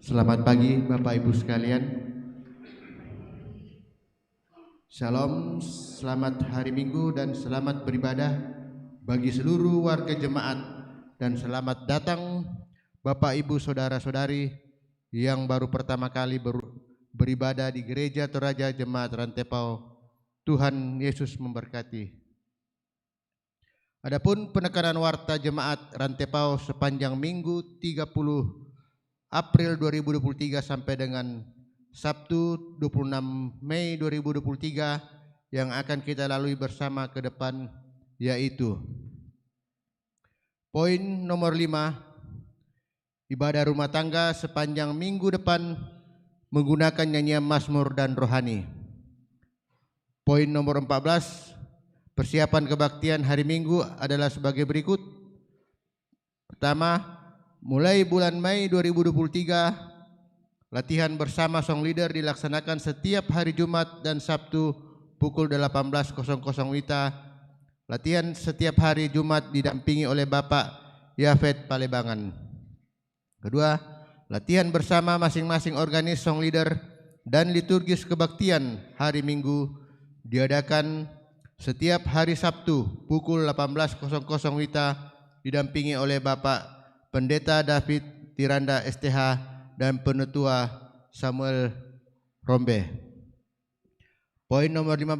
Selamat pagi Bapak Ibu sekalian. Shalom, selamat hari Minggu dan selamat beribadah bagi seluruh warga jemaat, dan selamat datang Bapak Ibu saudara-saudari yang baru pertama kali beribadah di Gereja Toraja Jemaat Rantepao. Tuhan Yesus memberkati. Adapun penekanan warta jemaat Rantepao sepanjang Minggu 30 April 2023 sampai dengan Sabtu 26 Mei 2023 yang akan kita lalui bersama ke depan, yaitu poin nomor 5, ibadah rumah tangga sepanjang minggu depan menggunakan nyanyian mazmur dan rohani. Poin nomor 14, persiapan kebaktian hari Minggu adalah sebagai berikut. Pertama, mulai bulan Mei 2023, latihan bersama song leader dilaksanakan setiap hari Jumat dan Sabtu pukul 18.00 WITA. Latihan setiap hari Jumat didampingi oleh Bapak Yafet Palebangan. Kedua, latihan bersama masing-masing organis song leader dan liturgis kebaktian hari Minggu diadakan setiap hari Sabtu pukul 18.00 WITA didampingi oleh Bapak Pendeta David Tiranda STH dan Penetua Samuel Rombe. Poin nomor 15,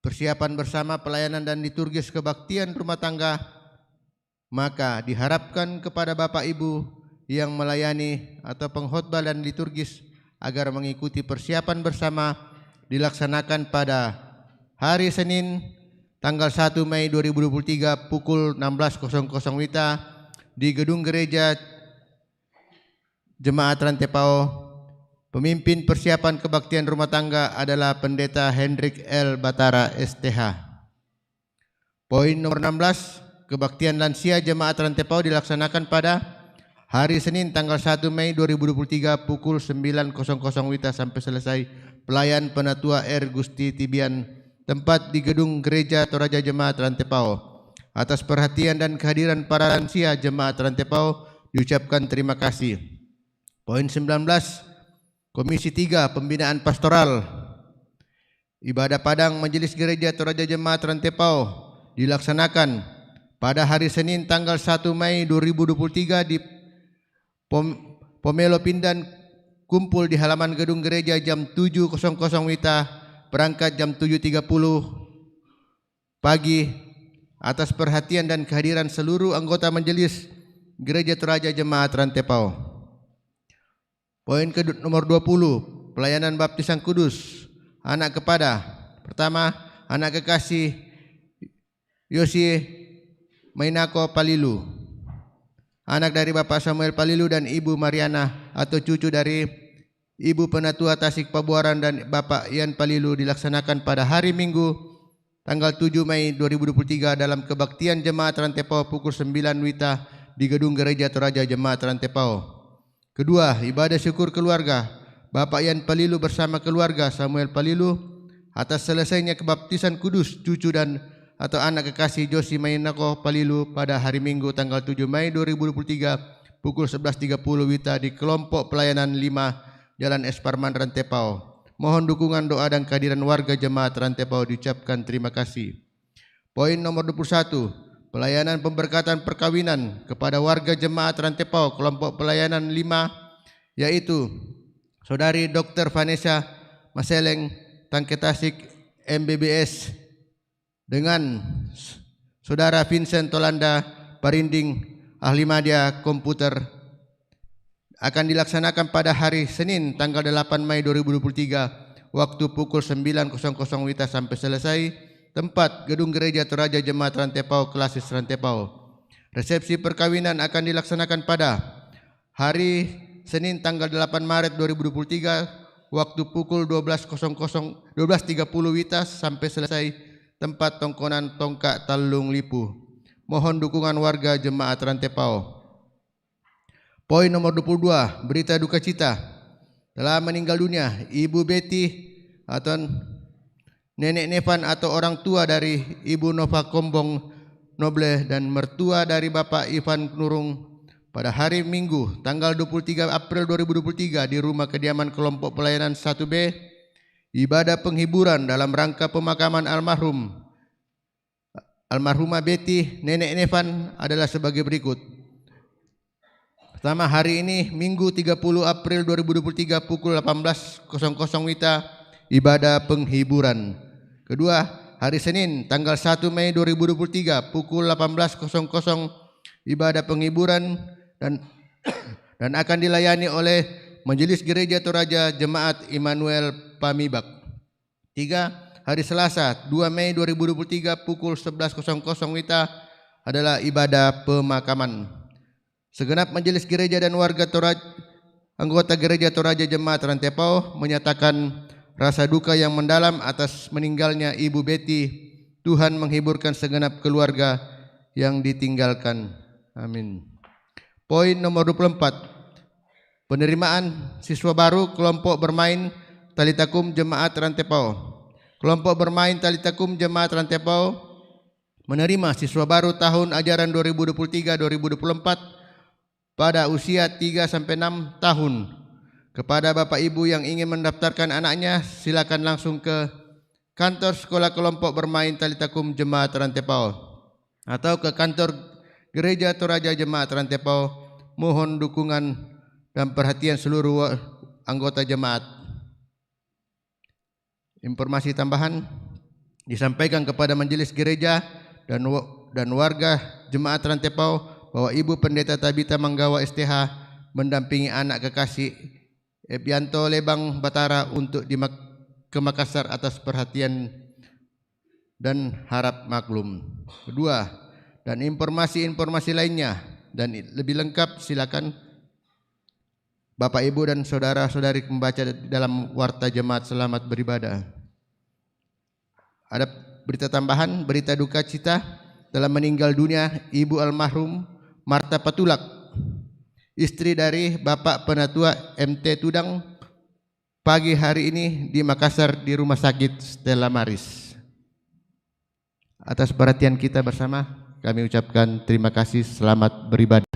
persiapan bersama pelayanan dan liturgis kebaktian rumah tangga. Maka diharapkan kepada Bapak Ibu yang melayani atau pengkhotbah dan liturgis agar mengikuti persiapan bersama dilaksanakan pada hari Senin tanggal 1 Mei 2023 pukul 16.00 WITA di Gedung Gereja Jemaat Rantepao. Pemimpin persiapan kebaktian rumah tangga adalah Pendeta Hendrik L. Batara STH. Poin nomor 16, kebaktian lansia Jemaat Rantepao dilaksanakan pada hari Senin tanggal 1 Mei 2023 pukul 9.00 WITA sampai selesai pelayan Penatua R. Gusti Tibian, tempat di Gedung Gereja Toraja Jemaat Rantepao. Atas perhatian dan kehadiran para lansia Jemaat Rantepao diucapkan terima kasih. Poin 19, Komisi 3 Pembinaan Pastoral. Ibadah Padang Majelis Gereja Toraja Jemaat Rantepao dilaksanakan pada hari Senin tanggal 1 Mei 2023 di Pomelo Pindan, kumpul di halaman gedung gereja jam 7.00 WITA, berangkat jam 7.30 pagi. Atas perhatian dan kehadiran seluruh anggota Majelis Gereja Toraja Jemaat Rantepao. Poin nomor 20, pelayanan baptisan kudus anak kepada. Pertama, anak kekasih Yosi Mainako Palilu, anak dari Bapak Samuel Palilu dan Ibu Mariana atau cucu dari Ibu Penatua Tasik Pabuaran dan Bapak Ian Palilu, dilaksanakan pada hari Minggu tanggal 7 Mei 2023 dalam kebaktian Jemaat Rantepao pukul 9 WITA di Gedung Gereja Toraja Jemaat Rantepao. Kedua, ibadah syukur keluarga Bapak Ian Palilu bersama keluarga Samuel Palilu atas selesainya kebaptisan kudus cucu dan atau anak kekasih Josi Mainako Palilu pada hari Minggu tanggal 7 Mei 2023 pukul 11.30 WITA di kelompok pelayanan 5 Jalan Esparman Rantepao. Mohon dukungan doa dan kehadiran warga Jemaat Rantepao diucapkan terima kasih. Poin nomor 21, pelayanan pemberkatan perkawinan kepada warga Jemaat Rantepao kelompok pelayanan 5, yaitu Saudari Dr. Vanessa Maseleng Tangketasik MBBS dengan Saudara Vincent Tolanda Parinding Ahli Media Komputer, akan dilaksanakan pada hari Senin tanggal 8 Mei 2023 waktu pukul 9.00 WITA sampai selesai, tempat Gedung Gereja Toraja Jemaat Rantepao Klasis Rantepao. Resepsi perkawinan akan dilaksanakan pada hari Senin tanggal 8 Maret 2023 waktu pukul 12.30 WITA sampai selesai, tempat Tongkonan Tongkak Talung Lipu. Mohon dukungan warga Jemaat Rantepao. Poin nomor 22, berita duka cita. Telah meninggal dunia Ibu Betty atau Nenek Nevan atau orang tua dari Ibu Nova Kombong Noble dan mertua dari Bapak Ivan Nurung pada hari Minggu tanggal 23 April 2023 di rumah kediaman kelompok pelayanan 1B, ibadah penghiburan dalam rangka pemakaman almarhumah Betty Nenek Nevan adalah sebagai berikut. Pertama, hari ini Minggu 30 April 2023 pukul 18.00 WITA ibadah penghiburan. Kedua, hari Senin tanggal 1 Mei 2023 pukul 18.00 ibadah penghiburan dan akan dilayani oleh Majelis Gereja Toraja Jemaat Immanuel Pamibak. 3. Hari Selasa 2 Mei 2023 pukul 11.00 WITA adalah ibadah pemakaman. Segenap majelis gereja dan warga Toraja, anggota Gereja Toraja Jemaat Rantepao menyatakan rasa duka yang mendalam atas meninggalnya Ibu Betty. Tuhan menghiburkan segenap keluarga yang ditinggalkan. Amin. Poin nomor 24. Penerimaan siswa baru kelompok bermain Talitakum Jemaat Rantepao. Kelompok bermain Talitakum Jemaat Rantepao menerima siswa baru tahun ajaran 2023-2024 pada usia 3-6 tahun. Kepada Bapak Ibu yang ingin mendaftarkan anaknya, silakan langsung ke kantor sekolah kelompok bermain Talitakum Jemaat Rantepao atau ke kantor Gereja Toraja Jemaat Rantepao. Mohon dukungan dan perhatian seluruh anggota jemaat. Informasi tambahan disampaikan kepada majelis gereja dan warga Jemaat Rantepao bahwa Ibu Pendeta Tabita Manggawa STH mendampingi anak kekasih Epianto Lebang Batara untuk ke Makassar atas perhatian dan harap maklum. Kedua, dan informasi-informasi lainnya dan lebih lengkap silakan Bapak Ibu dan saudara-saudari membaca dalam Warta Jemaat. Selamat beribadah. Ada berita tambahan, berita duka cita telah meninggal dunia Ibu almarhum Marta Patulak, istri dari Bapak Penatua MT Tudang, pagi hari ini di Makassar di Rumah Sakit Stella Maris. Atas perhatian kita bersama, kami ucapkan terima kasih. Selamat beribadah.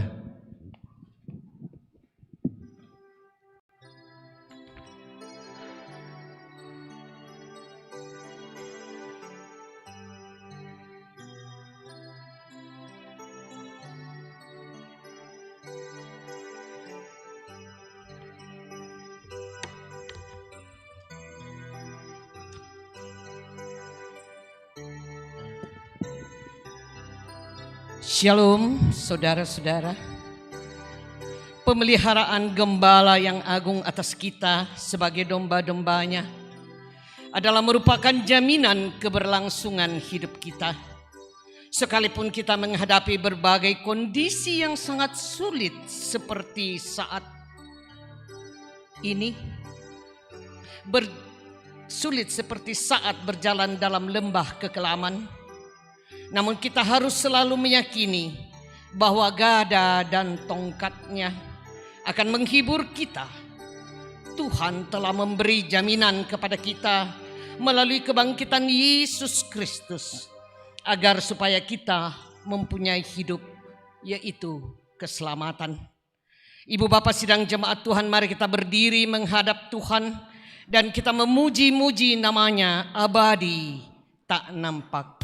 Shalom saudara-saudara. Pemeliharaan gembala yang agung atas kita sebagai domba-dombanya adalah merupakan jaminan keberlangsungan hidup kita. Sekalipun kita menghadapi berbagai kondisi yang sangat sulit seperti saat ini, sulit seperti saat berjalan dalam lembah kekelaman. Namun kita harus selalu meyakini bahwa gada dan tongkatnya akan menghibur kita. Tuhan telah memberi jaminan kepada kita melalui kebangkitan Yesus Kristus agar supaya kita mempunyai hidup, yaitu keselamatan. Ibu Bapak sidang jemaat Tuhan, mari kita berdiri menghadap Tuhan dan kita memuji-muji namanya abadi tak nampak.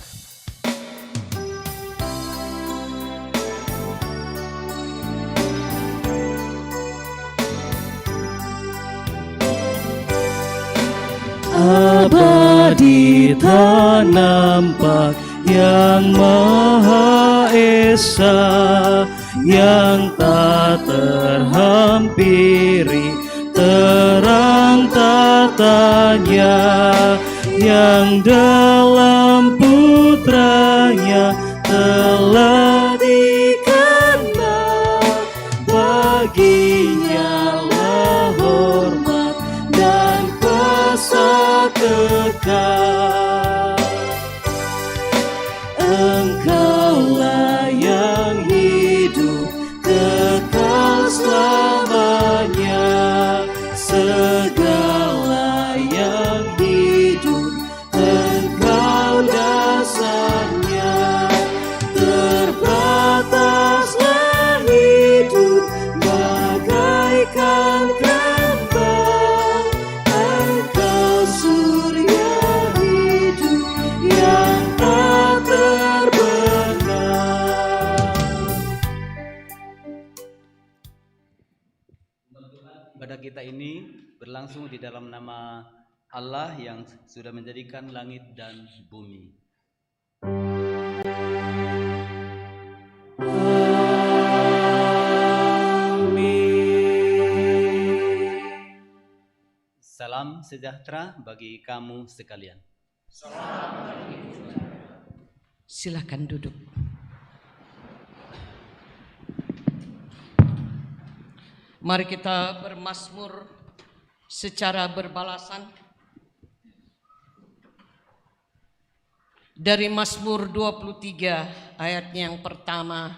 Abadi tak nampak, yang Maha Esa, yang tak terhampiri terang tatanya, yang dalam putranya telah dikenak. Baginya lah hormat dan kuasa kekal. Engkaulah yang hidup kekal selamanya. Segala yang hidup Engkau dasarnya. Terbataslah hidup ibadah kita ini berlangsung di dalam nama Allah yang sudah menjadikan langit dan bumi. Salam sejahtera bagi kamu sekalian. Silakan duduk. Mari kita bermazmur secara berbalasan. Dari Mazmur 23 ayatnya yang pertama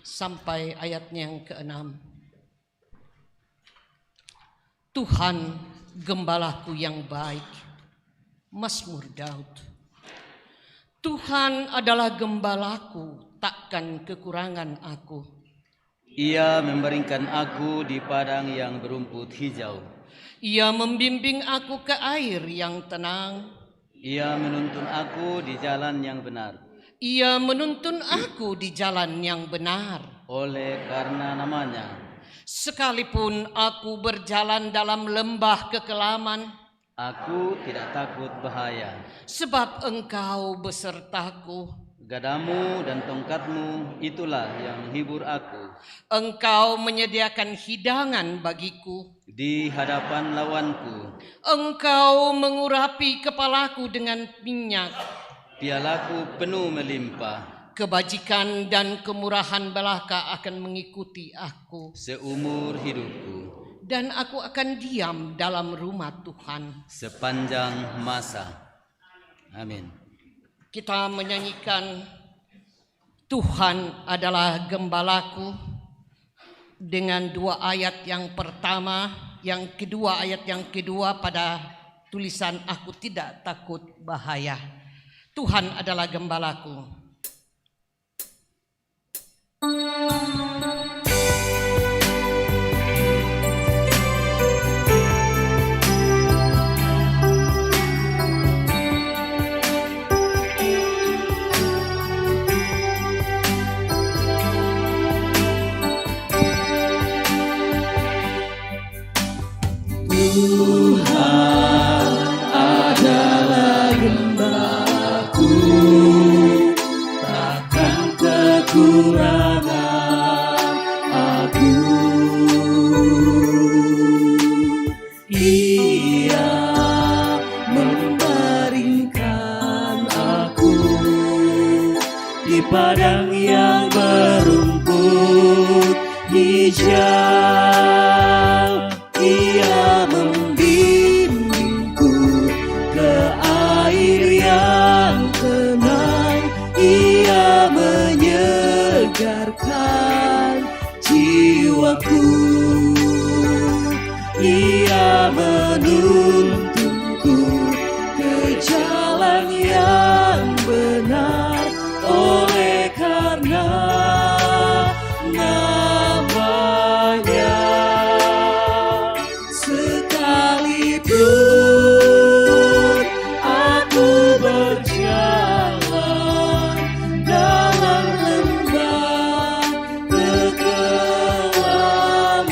sampai ayatnya yang ke-6. Tuhan gembalaku yang baik. Mazmur Daud. Tuhan adalah gembalaku, takkan kekurangan aku. Ia membaringkan aku di padang yang berumput hijau. Ia membimbing aku ke air yang tenang. Ia menuntun aku di jalan yang benar. Ia menuntun aku di jalan yang benar. Oleh karena namanya. Sekalipun aku berjalan dalam lembah kekelaman, Aku tidak takut bahaya. sebab Engkau besertaku. Gadamu dan tongkatmu itulah yang menghibur aku. Engkau menyediakan hidangan bagiku. Di hadapan lawanku, Engkau mengurapi kepalaku dengan minyak. pialaku penuh melimpah. Kebajikan dan kemurahan belaka akan mengikuti aku. Seumur hidupku, Dan aku akan diam dalam rumah Tuhan. sepanjang masa. Amin. Kita menyanyikan Tuhan adalah gembalaku dengan dua ayat yang pertama, yang kedua ayat yang kedua pada tulisan aku tidak takut bahaya. Tuhan adalah gembalaku. Tuhan adalah gembalaku, takkan kekurangan aku. Ia membaringkan aku di padang yang berumput hijau. Ia membimbingku ke air yang tenang. Ia menyegarkan jiwaku. Ia menuntunku ke jalan yang benar. Oleh karena namanya. Sekalipun aku berjalan dalam lembah kekelaman,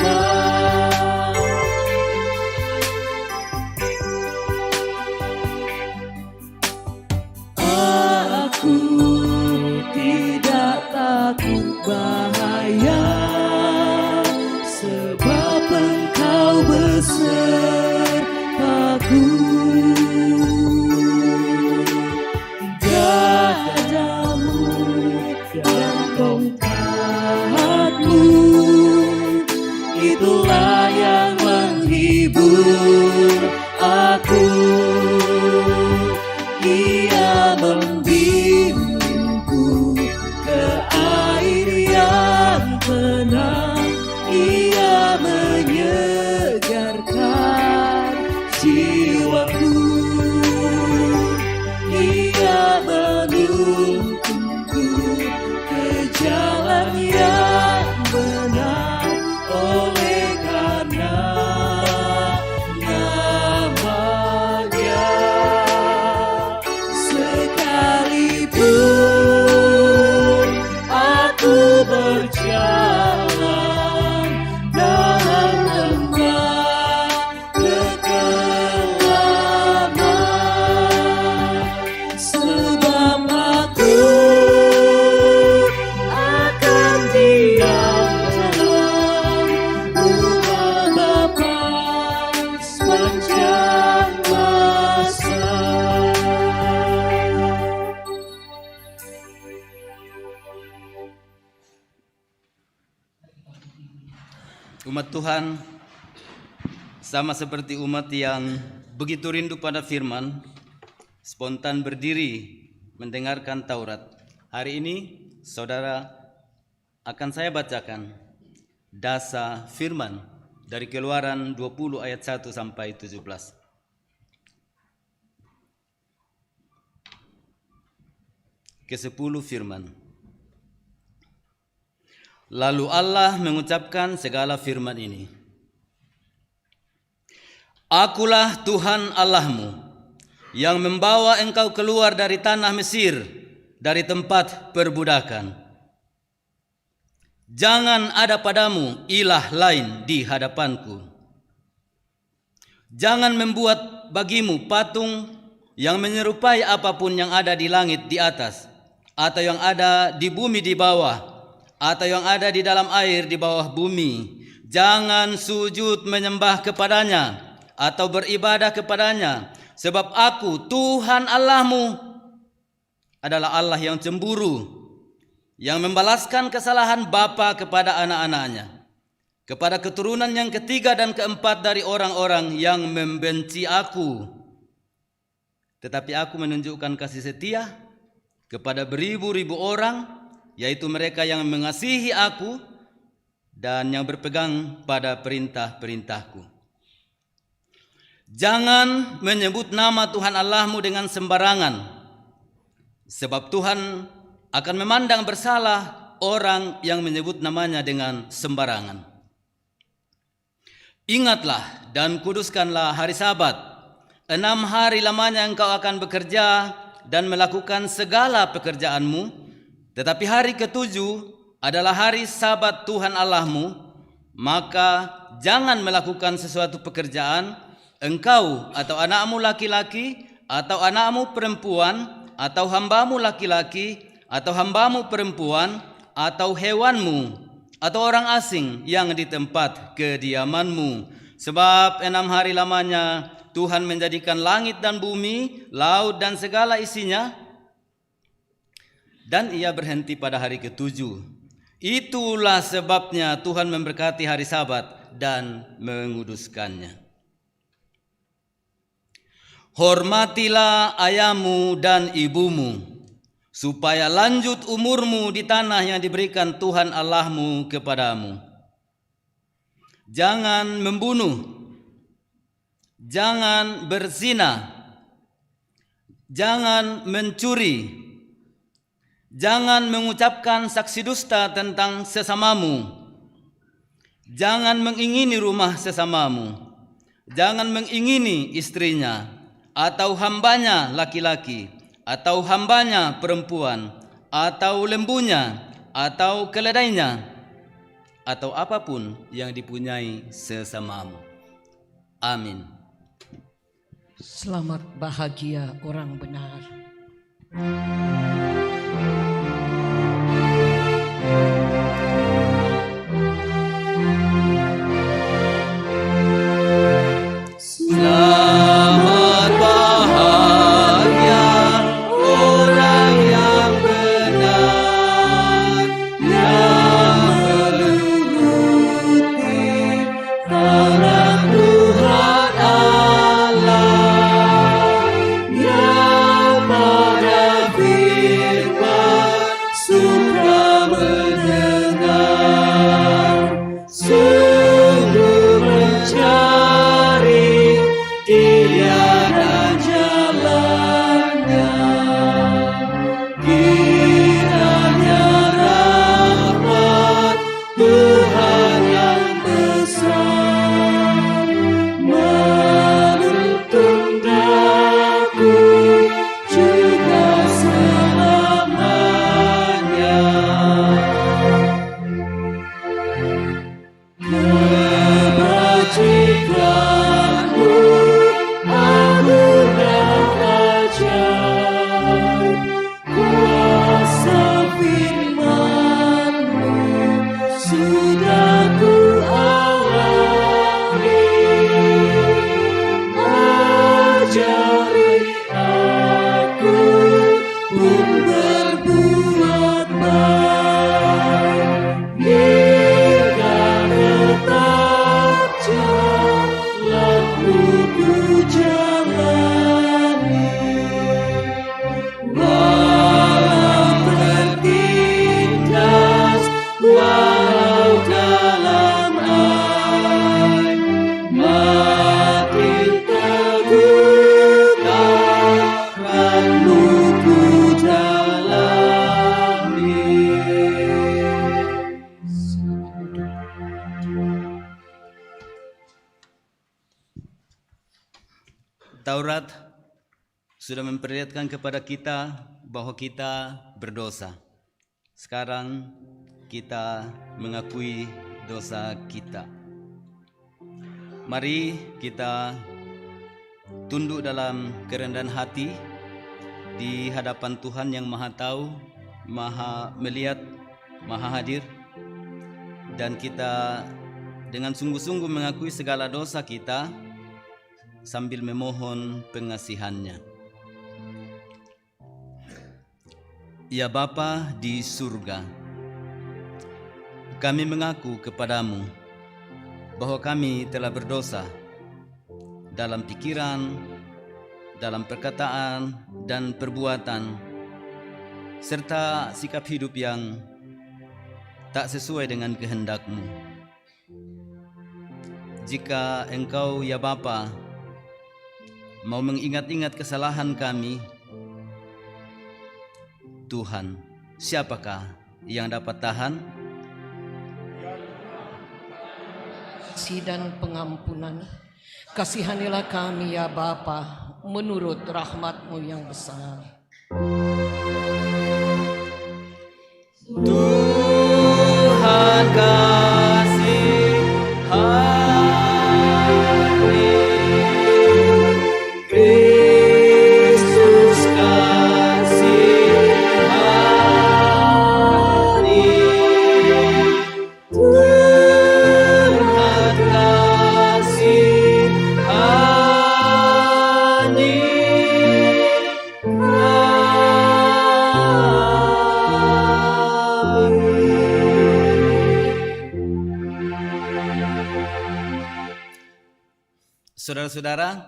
Umat Tuhan sama seperti umat yang begitu rindu pada firman, spontan berdiri mendengarkan Taurat. Hari ini saudara akan saya bacakan dasar firman dari Keluaran 20 ayat 1 sampai 17. Ke-10 firman. Lalu Allah mengucapkan segala firman ini. Akulah Tuhan Allahmu yang membawa engkau keluar dari tanah Mesir, dari tempat perbudakan. Jangan ada padamu ilah lain di hadapanku. Jangan membuat bagimu patung yang menyerupai apapun yang ada di langit di atas, atau yang ada di bumi di bawah, atau yang ada di dalam air di bawah bumi. Jangan sujud menyembah kepadanya atau beribadah kepadanya, sebab aku Tuhan Allahmu adalah Allah yang cemburu, yang membalaskan kesalahan bapa kepada anak-anaknya, kepada keturunan yang ketiga dan keempat dari orang-orang yang membenci aku. Tetapi aku menunjukkan kasih setia kepada beribu-ribu orang, yaitu mereka yang mengasihi aku dan yang berpegang pada perintah-perintahku. Jangan menyebut nama Tuhan Allahmu dengan sembarangan, sebab Tuhan akan memandang bersalah orang yang menyebut namanya dengan sembarangan. Ingatlah dan kuduskanlah hari Sabat. 6 hari lamanya engkau akan bekerja dan melakukan segala pekerjaanmu. Tetapi hari ke-7 adalah hari Sabat Tuhan Allahmu, maka jangan melakukan sesuatu pekerjaan, engkau atau anakmu laki-laki atau anakmu perempuan atau hambamu laki-laki atau hambamu perempuan atau hewanmu atau orang asing yang di tempat kediamanmu. Sebab 6 hari lamanya Tuhan menjadikan langit dan bumi, laut dan segala isinya, dan ia berhenti pada hari ke-7. Itulah sebabnya Tuhan memberkati hari Sabat dan menguduskannya. Hormatilah ayahmu dan ibumu, supaya lanjut umurmu di tanah yang diberikan Tuhan Allahmu kepadamu. Jangan membunuh, jangan berzina, jangan mencuri, jangan mengucapkan saksi dusta tentang sesamamu. Jangan mengingini rumah sesamamu. Jangan mengingini istrinya, atau hambanya laki-laki, atau hambanya perempuan, atau lembunya, atau keledainya, atau apapun yang dipunyai sesamamu. Amin. Selamat bahagia orang benar. Selamat bahagia orang yang benar, yang mengikuti Taurat Tuhan Allah, yang pada firman Taurat sudah memperlihatkan kepada kita bahwa kita berdosa. Sekarang kita mengakui dosa kita. Mari kita tunduk dalam kerendahan hati di hadapan Tuhan yang Maha Tahu, Maha Melihat, Maha Hadir, dan kita dengan sungguh-sungguh mengakui segala dosa kita sambil memohon pengasihan-Nya. Ya Bapa di surga, kami mengaku kepadamu bahwa kami telah berdosa dalam pikiran, dalam perkataan dan perbuatan, serta sikap hidup yang tak sesuai dengan kehendak-Mu. Jika Engkau ya Bapa mau mengingat-ingat kesalahan kami, Tuhan, siapakah yang dapat tahan? Kasih dan pengampunan, kasihanilah kami ya Bapa, menurut rahmat-Mu yang besar. Tuhan kasihani, Kristus kasihani, Tuhan kasihani Saudara-saudara,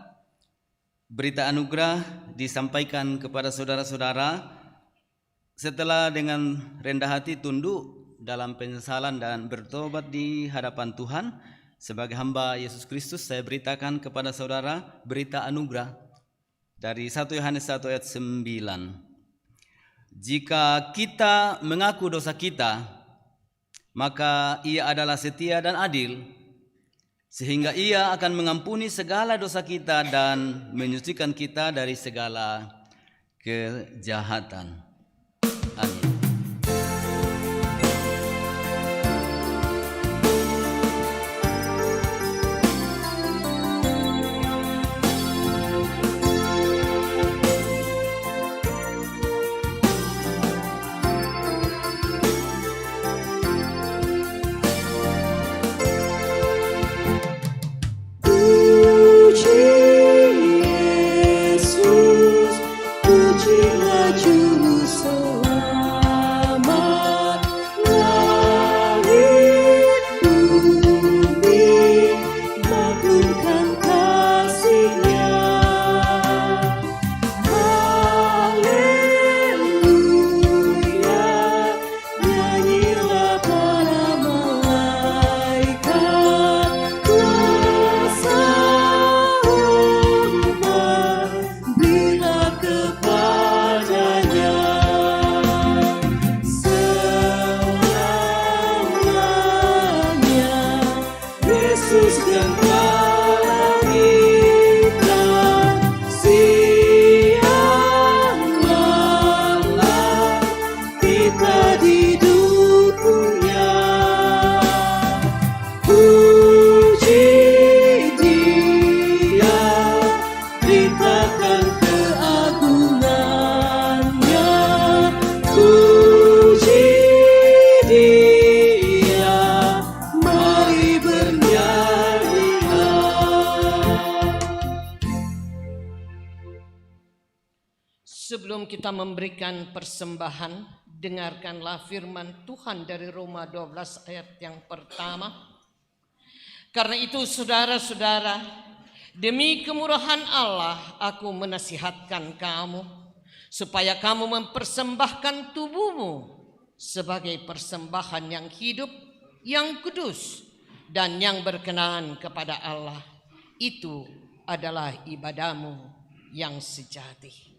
berita anugerah disampaikan kepada saudara-saudara setelah dengan rendah hati tunduk dalam penyesalan dan bertobat di hadapan Tuhan. Sebagai hamba Yesus Kristus, saya beritakan kepada saudara berita anugerah dari 1 Yohanes 1 ayat 9. Jika kita mengaku dosa kita, maka Ia adalah setia dan adil, sehingga Ia akan mengampuni segala dosa kita dan menyucikan kita dari segala kejahatan. Amin. Sebelum kita memberikan persembahan, dengarkanlah firman Tuhan dari Roma 12 ayat yang pertama. Karena itu saudara-saudara, demi kemurahan Allah aku menasihatkan kamu, supaya kamu mempersembahkan tubuhmu sebagai persembahan yang hidup, yang kudus, dan yang berkenan kepada Allah. Itu adalah ibadahmu yang sejati.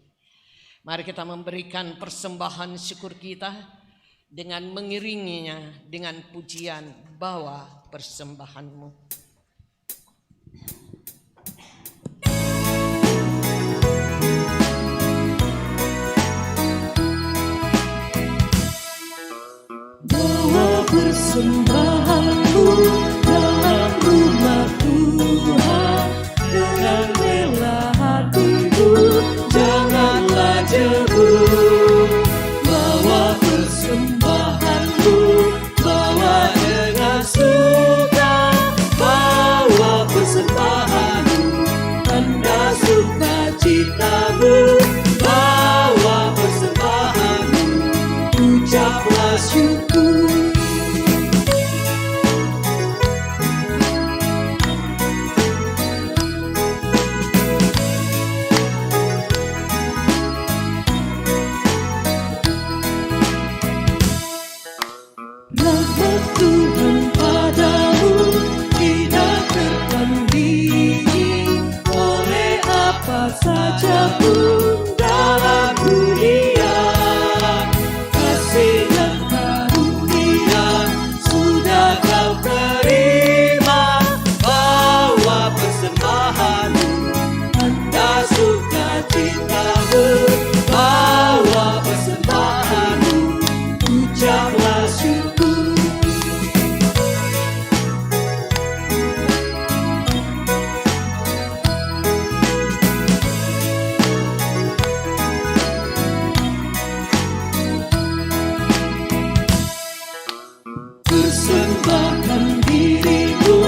Mari kita memberikan persembahan syukur kita dengan mengiringinya dengan pujian, bawa persembahanmu. persembahanmu dalam rumah Tuhan. Dengan rela hatimu, janganlah jebur. Bawa persembahanmu, bawa dengan suka. Bawa persembahanmu, tanda sukacitamu. Bawa persembahanmu, ucaplah syukur. Rahmat Tuhan padamu tidak tertandingi oleh apa saja pun dalam dunia. Kasih dan karunia sudah kau terima. Bawa persembahanmu, tanda sukacitamu. Bawa persembahanmu, ucaplah syukur. Persembahkan dirimu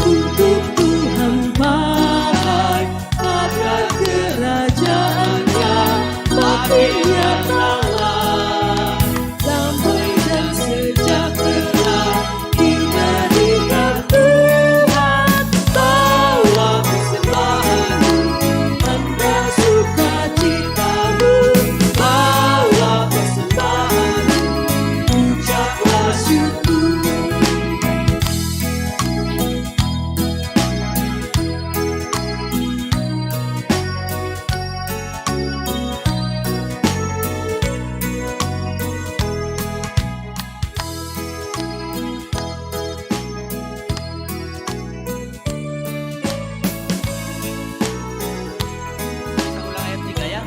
untuk Tuhan baik, agar kerajaannya makin nyatalah. Damai dan sejahtera diberikan Tuhan. Bawa persembahanmu, tanda sukacitamu. Bawa persembahanmu, ucaplah syukur. Kita ulang ayat 3 ya.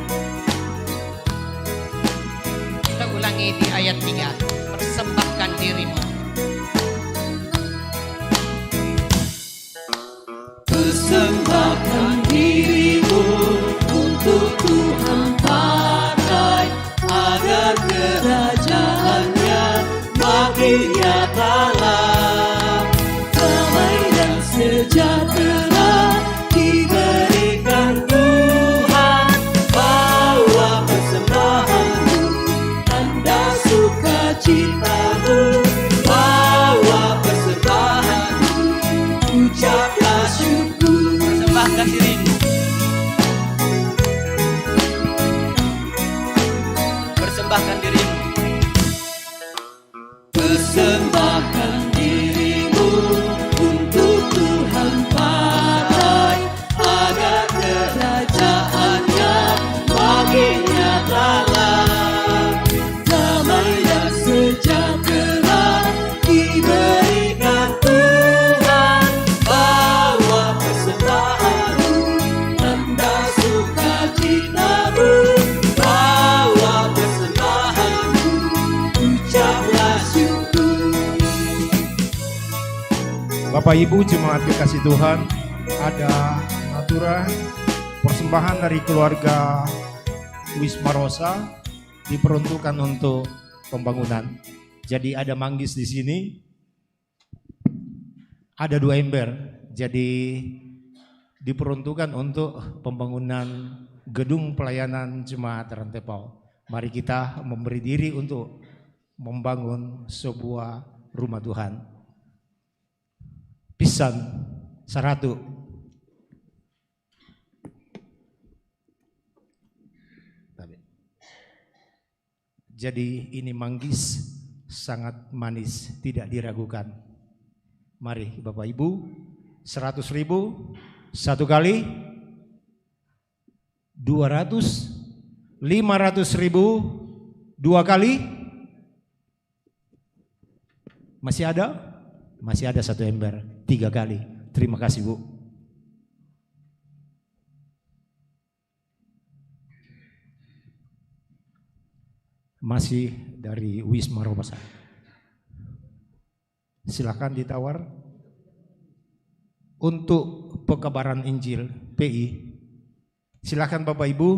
Kita ulangi di ayat 3. Persembahkan dirimu. Persembahkan dirimu untuk Tuhan pakai, agar kerajaannya makin nyatalah. Damai dan sejahtera diberikan Tuhan. Bawa persembahanmu, tanda sukacitamu. Bawa persembahanmu, ucaplah syukur. Persembahkan dirimu. Persembahkan dirimu. Persembahkan dirimu untuk Tuhan pakai, agar kerajaannya makin nyatalah. Damai dan sejahtera diberikan Tuhan. Bawa persembahanmu, tanda sukacitamu. Bawa persembahanmu, ucaplah syukur. Bapak Ibu jemaat kekasih Tuhan, ada aturan persembahan dari keluarga Wisma Rosa diperuntukkan untuk pembangunan. Jadi ada manggis di sini, ada 2 ember. Jadi diperuntukkan untuk pembangunan gedung pelayanan jemaat Rantepau. Mari kita memberi diri untuk membangun sebuah rumah Tuhan. Pisan 100. Jadi ini manggis sangat manis, tidak diragukan. Mari Bapak Ibu, 100.000 satu kali, 200, 500.000 2 kali. Masih ada? Masih ada 1 ember, 3 kali. Terima kasih Bu. Masih dari Wisma Rosa. Silakan ditawar. Untuk pekabaran Injil PI, silakan Bapak Ibu.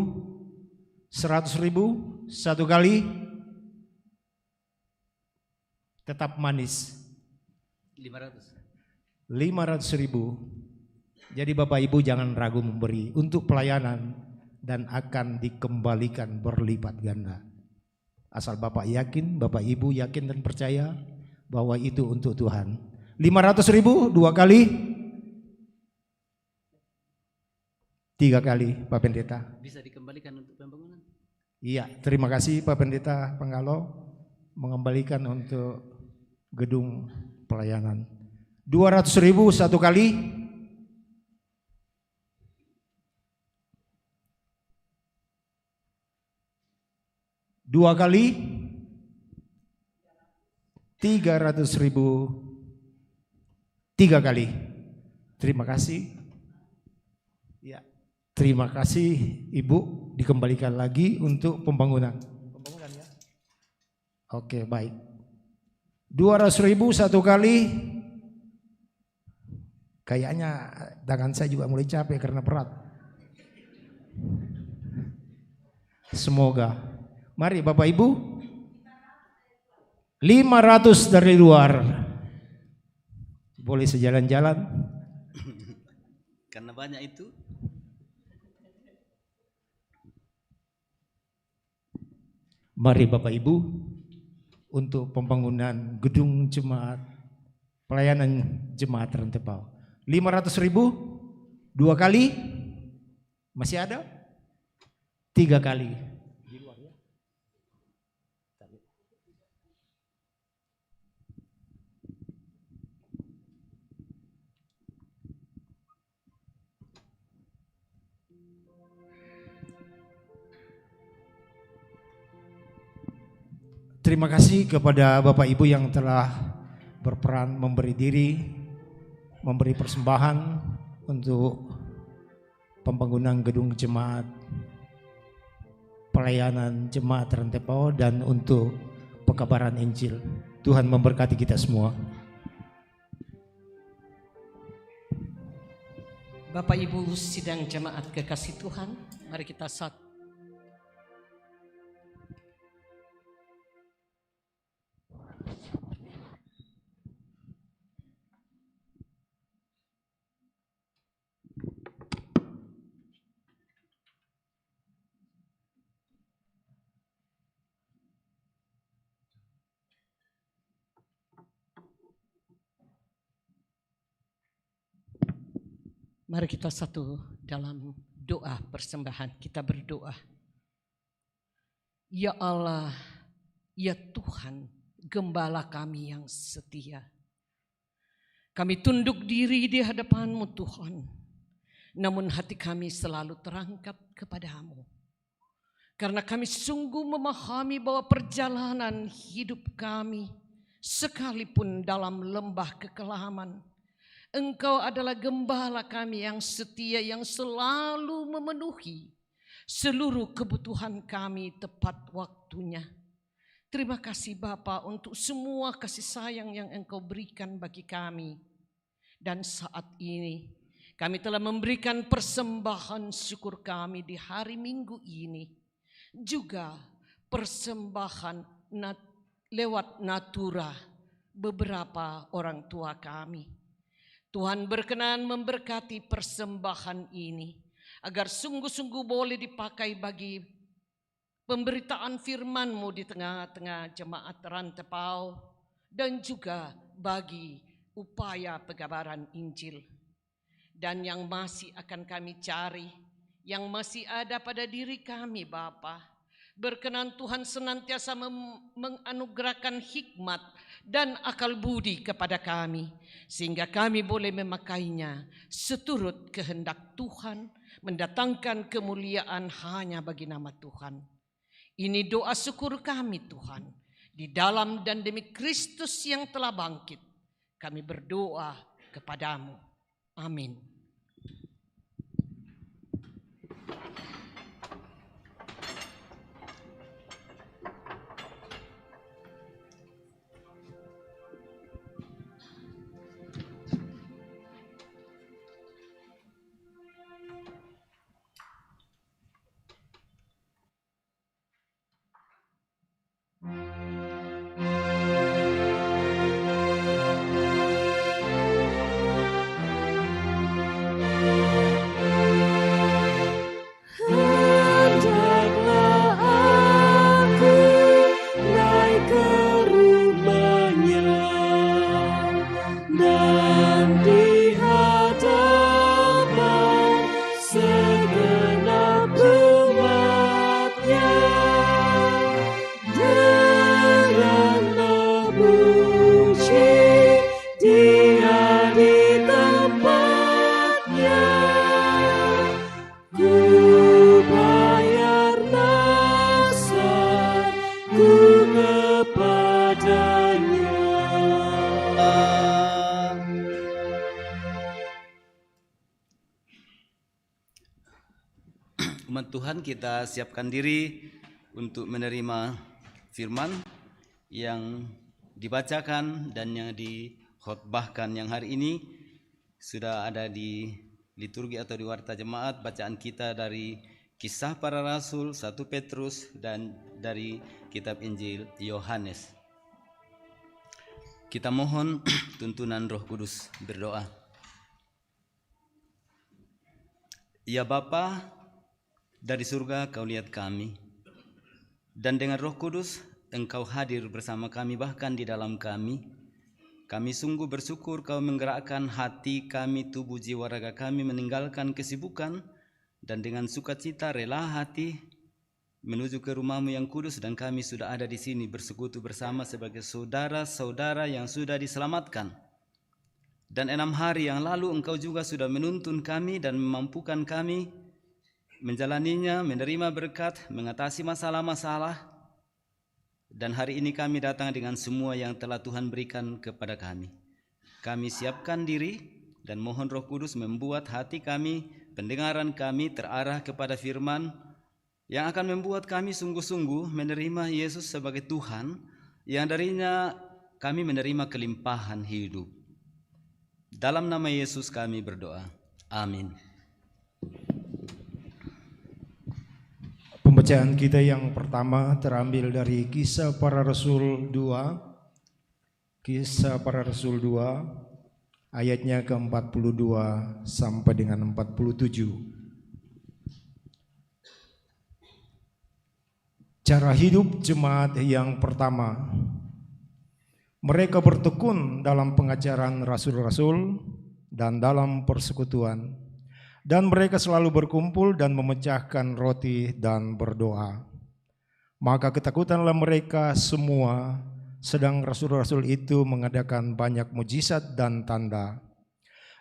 100.000 satu kali. Tetap manis. 500.000. Jadi Bapak Ibu jangan ragu memberi untuk pelayanan dan akan dikembalikan berlipat ganda. Asal Bapak yakin, Bapak Ibu yakin dan percaya bahwa itu untuk Tuhan. 500.000 2 kali. 3 kali Pak Pendeta. Bisa dikembalikan untuk pembangunan? Iya, terima kasih Pak Pendeta Penggalo mengembalikan untuk gedung pelayanan. 200.000 satu kali. 2 kali. 300.000 3 kali. Terima kasih. Ya, terima kasih Ibu, dikembalikan lagi untuk pembangunan. Pembangunan ya. Oke, baik. 200.000 satu kali. Kayaknya tangan saya juga mulai capek karena berat. Semoga. Mari Bapak Ibu. 500 dari luar. Boleh sejalan-jalan. Karena banyak itu. Mari Bapak Ibu untuk pembangunan gedung jemaat, pelayanan jemaat Rantepao. 500.000 2 kali. Masih ada? 3 kali. Terima kasih kepada Bapak Ibu yang telah berperan memberi diri, memberi persembahan untuk pembangunan gedung jemaat, pelayanan jemaat Rantepao, dan untuk pekabaran Injil. Tuhan memberkati kita semua. Bapak Ibu sidang jemaat kekasih Tuhan, mari kita satu. Mari kita satu dalam doa persembahan. Kita berdoa. Ya Allah, ya Tuhan, Gembala kami yang setia. Kami tunduk diri di hadapan-Mu Tuhan. Namun hati kami selalu terangkat kepadamu. Karena kami sungguh memahami bahwa perjalanan hidup kami, sekalipun dalam lembah kekelaman, Engkau adalah gembala kami yang setia, yang selalu memenuhi seluruh kebutuhan kami tepat waktunya. Terima kasih Bapa untuk semua kasih sayang yang Engkau berikan bagi kami. Dan saat ini kami telah memberikan persembahan syukur kami di hari Minggu ini. Juga persembahan lewat natura beberapa orang tua kami. Tuhan berkenan memberkati persembahan ini agar sungguh-sungguh boleh dipakai bagi pemberitaan firman-Mu di tengah-tengah jemaat Rantepao dan juga bagi upaya pengabaran Injil. Dan yang masih akan kami cari, yang masih ada pada diri kami Bapa, berkenan Tuhan senantiasa menganugerahkan hikmat dan akal budi kepada kami, sehingga kami boleh memakainya seturut kehendak Tuhan, mendatangkan kemuliaan hanya bagi nama Tuhan. Ini doa syukur kami Tuhan, di dalam dan demi Kristus yang telah bangkit, kami berdoa kepadamu. Amin. Umat Tuhan, kita siapkan diri untuk menerima firman yang dibacakan dan yang dikhotbahkan, yang hari ini sudah ada di liturgi atau di warta jemaat. Bacaan kita dari Kisah Para Rasul, 1 Petrus, dan dari kitab Injil Yohanes. Kita mohon tuntunan Roh Kudus, berdoa. Ya Bapa, dari surga Kau lihat kami, dan dengan Roh Kudus Engkau hadir bersama kami, bahkan di dalam kami. Kami sungguh bersyukur Kau menggerakkan hati kami, tubuh, jiwa, raga kami meninggalkan kesibukan, dan dengan sukacita rela hati menuju ke rumah-Mu yang kudus, dan kami sudah ada di sini bersekutu bersama sebagai saudara-saudara yang sudah diselamatkan. Dan 6 hari yang lalu Engkau juga sudah menuntun kami dan memampukan kami menjalaninya, menerima berkat, mengatasi masalah-masalah. Dan hari ini kami datang dengan semua yang telah Tuhan berikan kepada kami. Kami siapkan diri dan mohon Roh Kudus membuat hati kami, pendengaran kami terarah kepada firman yang akan membuat kami sungguh-sungguh menerima Yesus sebagai Tuhan, yang darinya kami menerima kelimpahan hidup. Dalam nama Yesus kami berdoa. Amin. Pembacaan kita yang pertama terambil dari Kisah Para Rasul 2. Kisah Para Rasul 2 ayatnya ke-42 sampai dengan 47. Cara hidup jemaat yang pertama. Mereka bertekun dalam pengajaran rasul-rasul dan dalam persekutuan, dan mereka selalu berkumpul dan memecahkan roti dan berdoa. Maka ketakutanlah mereka semua, sedang rasul-rasul itu mengadakan banyak mujizat dan tanda.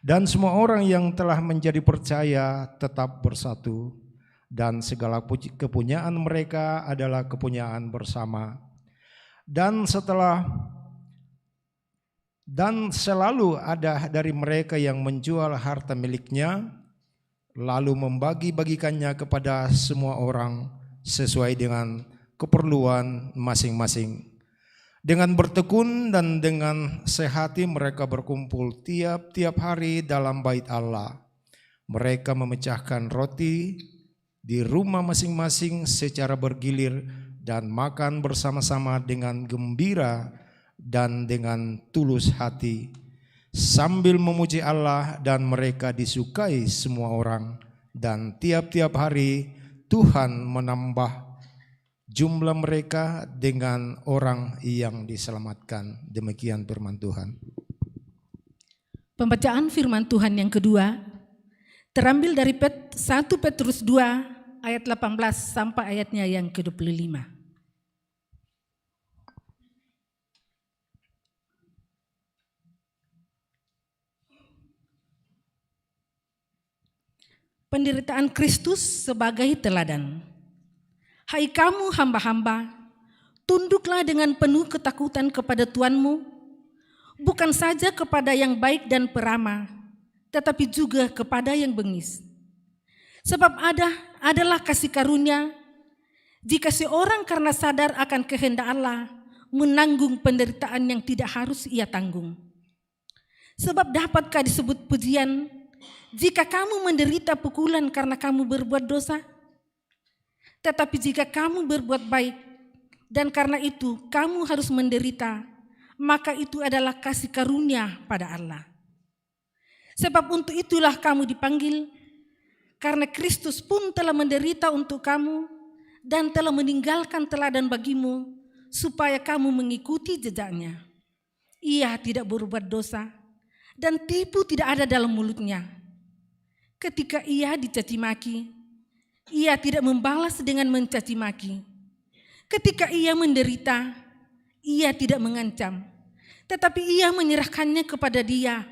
Dan semua orang yang telah menjadi percaya tetap bersatu, dan segala kepunyaan mereka adalah kepunyaan bersama. Dan selalu ada dari mereka yang menjual harta miliknya, lalu membagi-bagikannya kepada semua orang sesuai dengan keperluan masing-masing. Dengan bertekun dan dengan sehati mereka berkumpul tiap-tiap hari dalam bait Allah. Mereka memecahkan roti di rumah masing-masing secara bergilir dan makan bersama-sama dengan gembira dan dengan tulus hati, sambil memuji Allah, dan mereka disukai semua orang. Dan tiap-tiap hari Tuhan menambah jumlah mereka dengan orang yang diselamatkan. Demikian firman Tuhan. Pembacaan firman Tuhan yang kedua terambil dari 1 Petrus 2 ayat 18 sampai ayatnya yang ke-25. Penderitaan Kristus sebagai teladan. Hai kamu hamba-hamba, tunduklah dengan penuh ketakutan kepada Tuanmu, bukan saja kepada yang baik dan peramah, tetapi juga kepada yang bengis. Sebab adalah kasih karunia jika seorang karena sadar akan kehendak Allah menanggung penderitaan yang tidak harus ia tanggung. Sebab dapatkah disebut pujian jika kamu menderita pukulan karena kamu berbuat dosa? Tetapi jika kamu berbuat baik dan karena itu kamu harus menderita, maka itu adalah kasih karunia pada Allah. Sebab untuk itulah kamu dipanggil, karena Kristus pun telah menderita untuk kamu dan telah meninggalkan teladan bagimu, supaya kamu mengikuti jejaknya. Ia tidak berbuat dosa dan tipu tidak ada dalam mulutnya. Ketika ia dicaci maki, ia tidak membalas dengan mencaci maki. Ketika ia menderita, ia tidak mengancam, tetapi ia menyerahkannya kepada Dia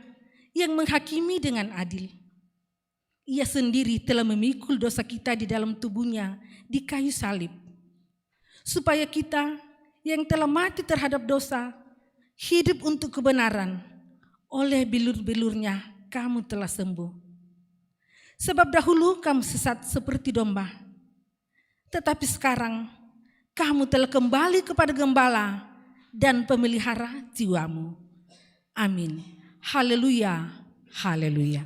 yang menghakimi dengan adil. Ia sendiri telah memikul dosa kita di dalam tubuhnya di kayu salib, supaya kita yang telah mati terhadap dosa hidup untuk kebenaran. Oleh bilur-bilurnya kamu telah sembuh. Sebab dahulu kamu sesat seperti domba, Tetapi sekarang kamu telah kembali kepada gembala dan pemelihara jiwamu. Amin. Haleluya, haleluya.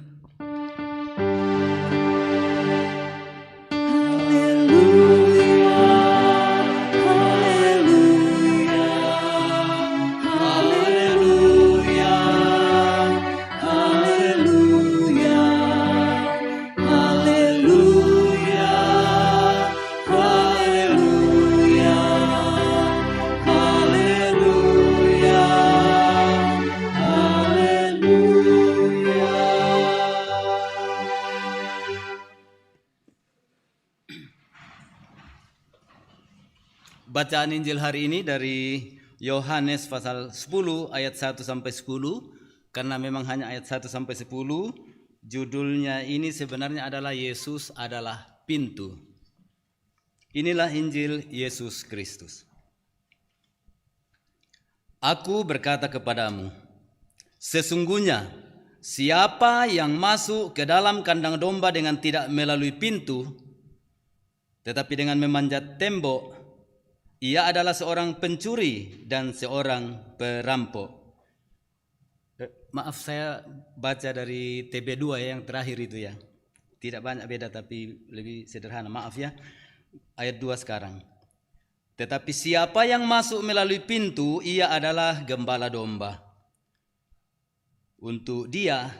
Bacaan Injil hari ini dari Yohanes pasal 10 ayat 1 sampai 10. Karena memang hanya ayat 1 sampai 10, judulnya ini sebenarnya adalah Yesus adalah pintu. Inilah Injil Yesus Kristus. Aku berkata kepadamu, sesungguhnya siapa yang masuk ke dalam kandang domba dengan tidak melalui pintu, tetapi dengan memanjat tembok, ia adalah seorang pencuri dan seorang perampok. Maaf, saya baca dari TB2 yang terakhir itu ya. Tidak banyak beda tapi lebih sederhana. Maaf ya. Ayat 2 sekarang. Tetapi siapa yang masuk melalui pintu, ia adalah gembala domba. Untuk dia,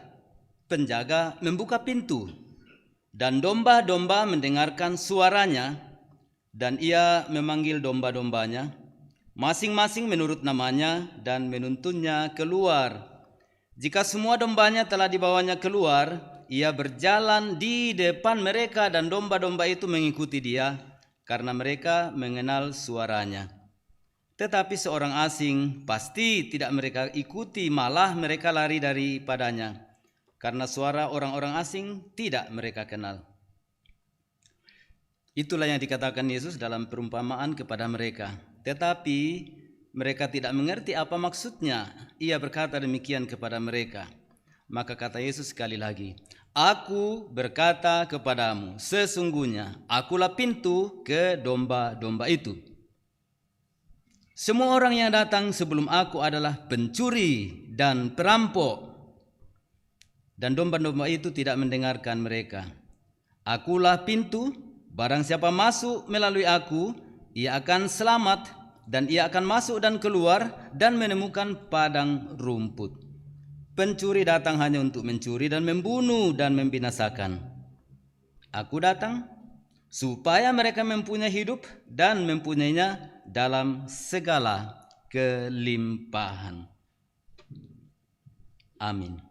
penjaga membuka pintu, dan domba-domba mendengarkan suaranya, dan ia memanggil domba-dombanya, masing-masing menurut namanya, dan menuntunnya keluar. Jika semua dombanya telah dibawanya keluar, ia berjalan di depan mereka, dan domba-domba itu mengikuti dia, karena mereka mengenal suaranya. Tetapi seorang asing pasti tidak mereka ikuti, malah mereka lari daripadanya, karena suara orang-orang asing tidak mereka kenal. Itulah yang dikatakan Yesus dalam perumpamaan kepada mereka. Tetapi mereka tidak mengerti apa maksudnya. Ia berkata demikian kepada mereka. Maka kata Yesus sekali lagi, aku berkata kepadamu, sesungguhnya akulah pintu ke domba-domba itu. Semua orang yang datang sebelum aku adalah pencuri dan perampok, dan domba-domba itu tidak mendengarkan mereka. Akulah pintu. Barang siapa masuk melalui aku, ia akan selamat, dan ia akan masuk dan keluar dan menemukan padang rumput. Pencuri datang hanya untuk mencuri dan membunuh dan membinasakan. Aku datang supaya mereka mempunyai hidup dan mempunyainya dalam segala kelimpahan. Amin.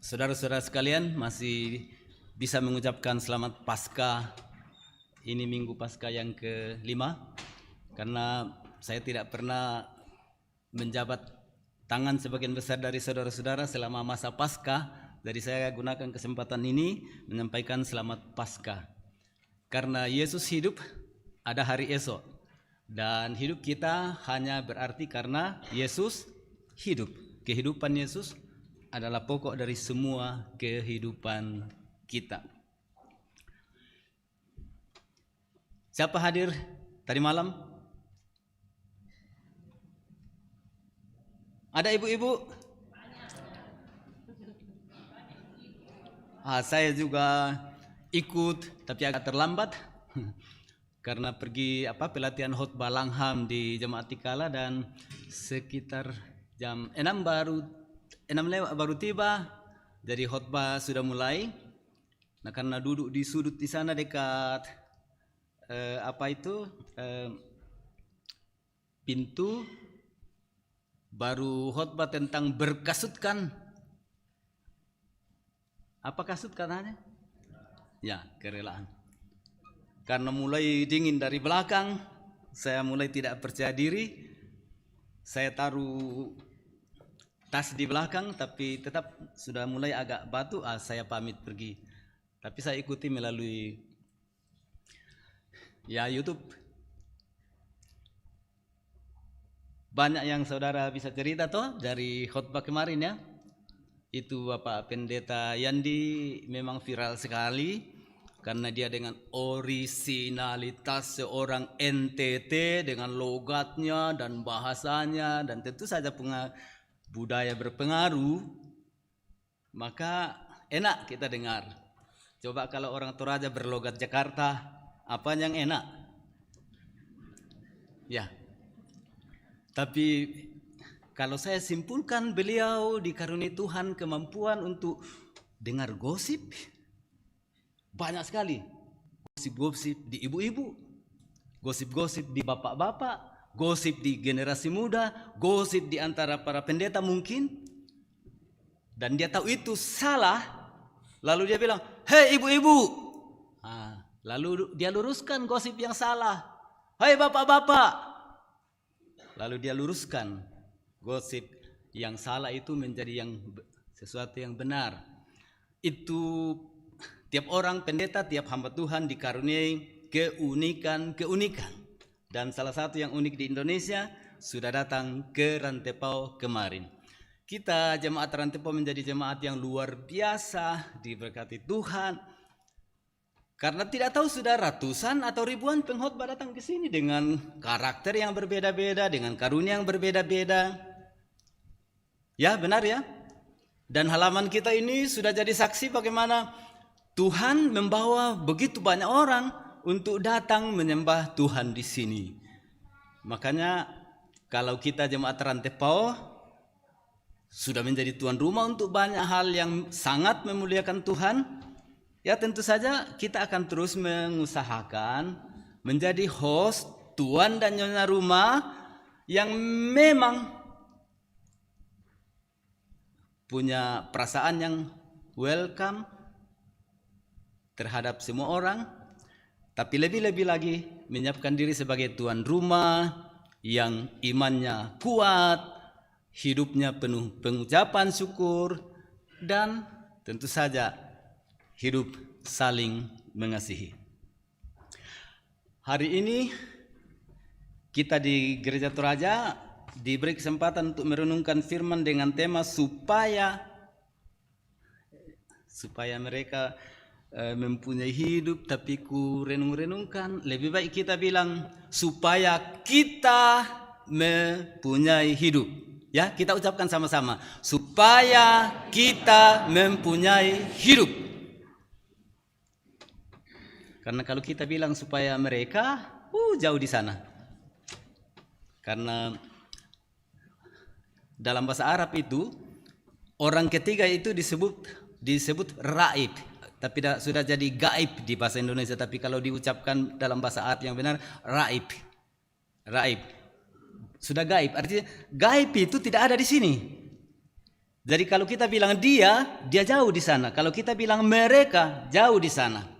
Saudara-saudara sekalian, masih bisa mengucapkan selamat Paskah. Ini Minggu Paskah yang ke-5, karena saya tidak pernah menjabat tangan sebagian besar dari saudara-saudara selama masa Paskah. Jadi saya gunakan kesempatan ini menyampaikan selamat Paskah. Karena Yesus hidup, ada hari esok. Dan hidup kita hanya berarti karena Yesus hidup. Kehidupan Yesus adalah pokok dari semua kehidupan kita. Siapa hadir tadi malam? Ada ibu-ibu? Saya juga ikut, tapi agak terlambat karena pergi pelatihan khotbah Langham di Jemaat Tikala, dan sekitar jam 6 lewat baru tiba. Jadi khotbah sudah mulai. Nah, karena duduk di sudut di sana dekat pintu, baru khotbah tentang berkasutkan. Apa kasut katanya? Ya, kerelaan. Karena mulai dingin dari belakang, saya mulai tidak percaya diri. Saya taruh tas di belakang, tapi tetap sudah mulai agak batu. Saya pamit pergi. Tapi saya ikuti melalui YouTube. Banyak yang saudara bisa cerita toh dari khotbah kemarin ya. Itu Bapak Pendeta Yandi memang viral sekali karena dia dengan orisinalitas seorang NTT dengan logatnya dan bahasanya, dan tentu saja budaya berpengaruh, maka enak kita dengar. Coba kalau orang Toraja berlogat Jakarta, apa yang enak? Ya. Tapi kalau saya simpulkan, beliau dikaruniai Tuhan kemampuan untuk dengar gosip. Banyak sekali. Gosip-gosip di ibu-ibu, gosip-gosip di bapak-bapak, gosip di generasi muda, gosip di antara para pendeta mungkin. Dan dia tahu itu salah, lalu dia bilang, "Hei ibu-ibu." Lalu dia luruskan gosip yang salah. "Hei bapak-bapak." Lalu dia luruskan gosip yang salah itu menjadi sesuatu yang benar. Itu tiap orang pendeta, tiap hamba Tuhan dikaruniai keunikan. Dan salah satu yang unik di Indonesia sudah datang ke Rantepao kemarin. Kita jemaat Rantepao menjadi jemaat yang luar biasa, diberkati Tuhan. Karena tidak tahu sudah ratusan atau ribuan pengkhotbah datang ke sini dengan karakter yang berbeda-beda, dengan karunia yang berbeda-beda. Ya, benar ya? Dan halaman kita ini sudah jadi saksi bagaimana Tuhan membawa begitu banyak orang untuk datang menyembah Tuhan di sini. Makanya kalau kita jemaat Rantepao sudah menjadi tuan rumah untuk banyak hal yang sangat memuliakan Tuhan, ya tentu saja kita akan terus mengusahakan menjadi host, tuan dan nyonya rumah yang memang punya perasaan yang welcome terhadap semua orang, tapi lebih-lebih lagi menyiapkan diri sebagai tuan rumah yang imannya kuat, hidupnya penuh pengucapan syukur, dan tentu saja hidup saling mengasihi. Hari ini kita di Gereja Toraja diberi kesempatan untuk merenungkan firman dengan tema supaya mereka mempunyai hidup. Tapi ku renung-renungkan, lebih baik kita bilang supaya kita mempunyai hidup. Ya, kita ucapkan sama-sama, supaya kita mempunyai hidup. Karena kalau kita bilang supaya mereka, jauh di sana. Karena dalam bahasa Arab itu orang ketiga itu disebut raib, tapi sudah jadi gaib di bahasa Indonesia. Tapi kalau diucapkan dalam bahasa Arab yang benar, raib, sudah gaib. Artinya gaib itu tidak ada di sini. Jadi kalau kita bilang dia jauh di sana. Kalau kita bilang mereka, jauh di sana.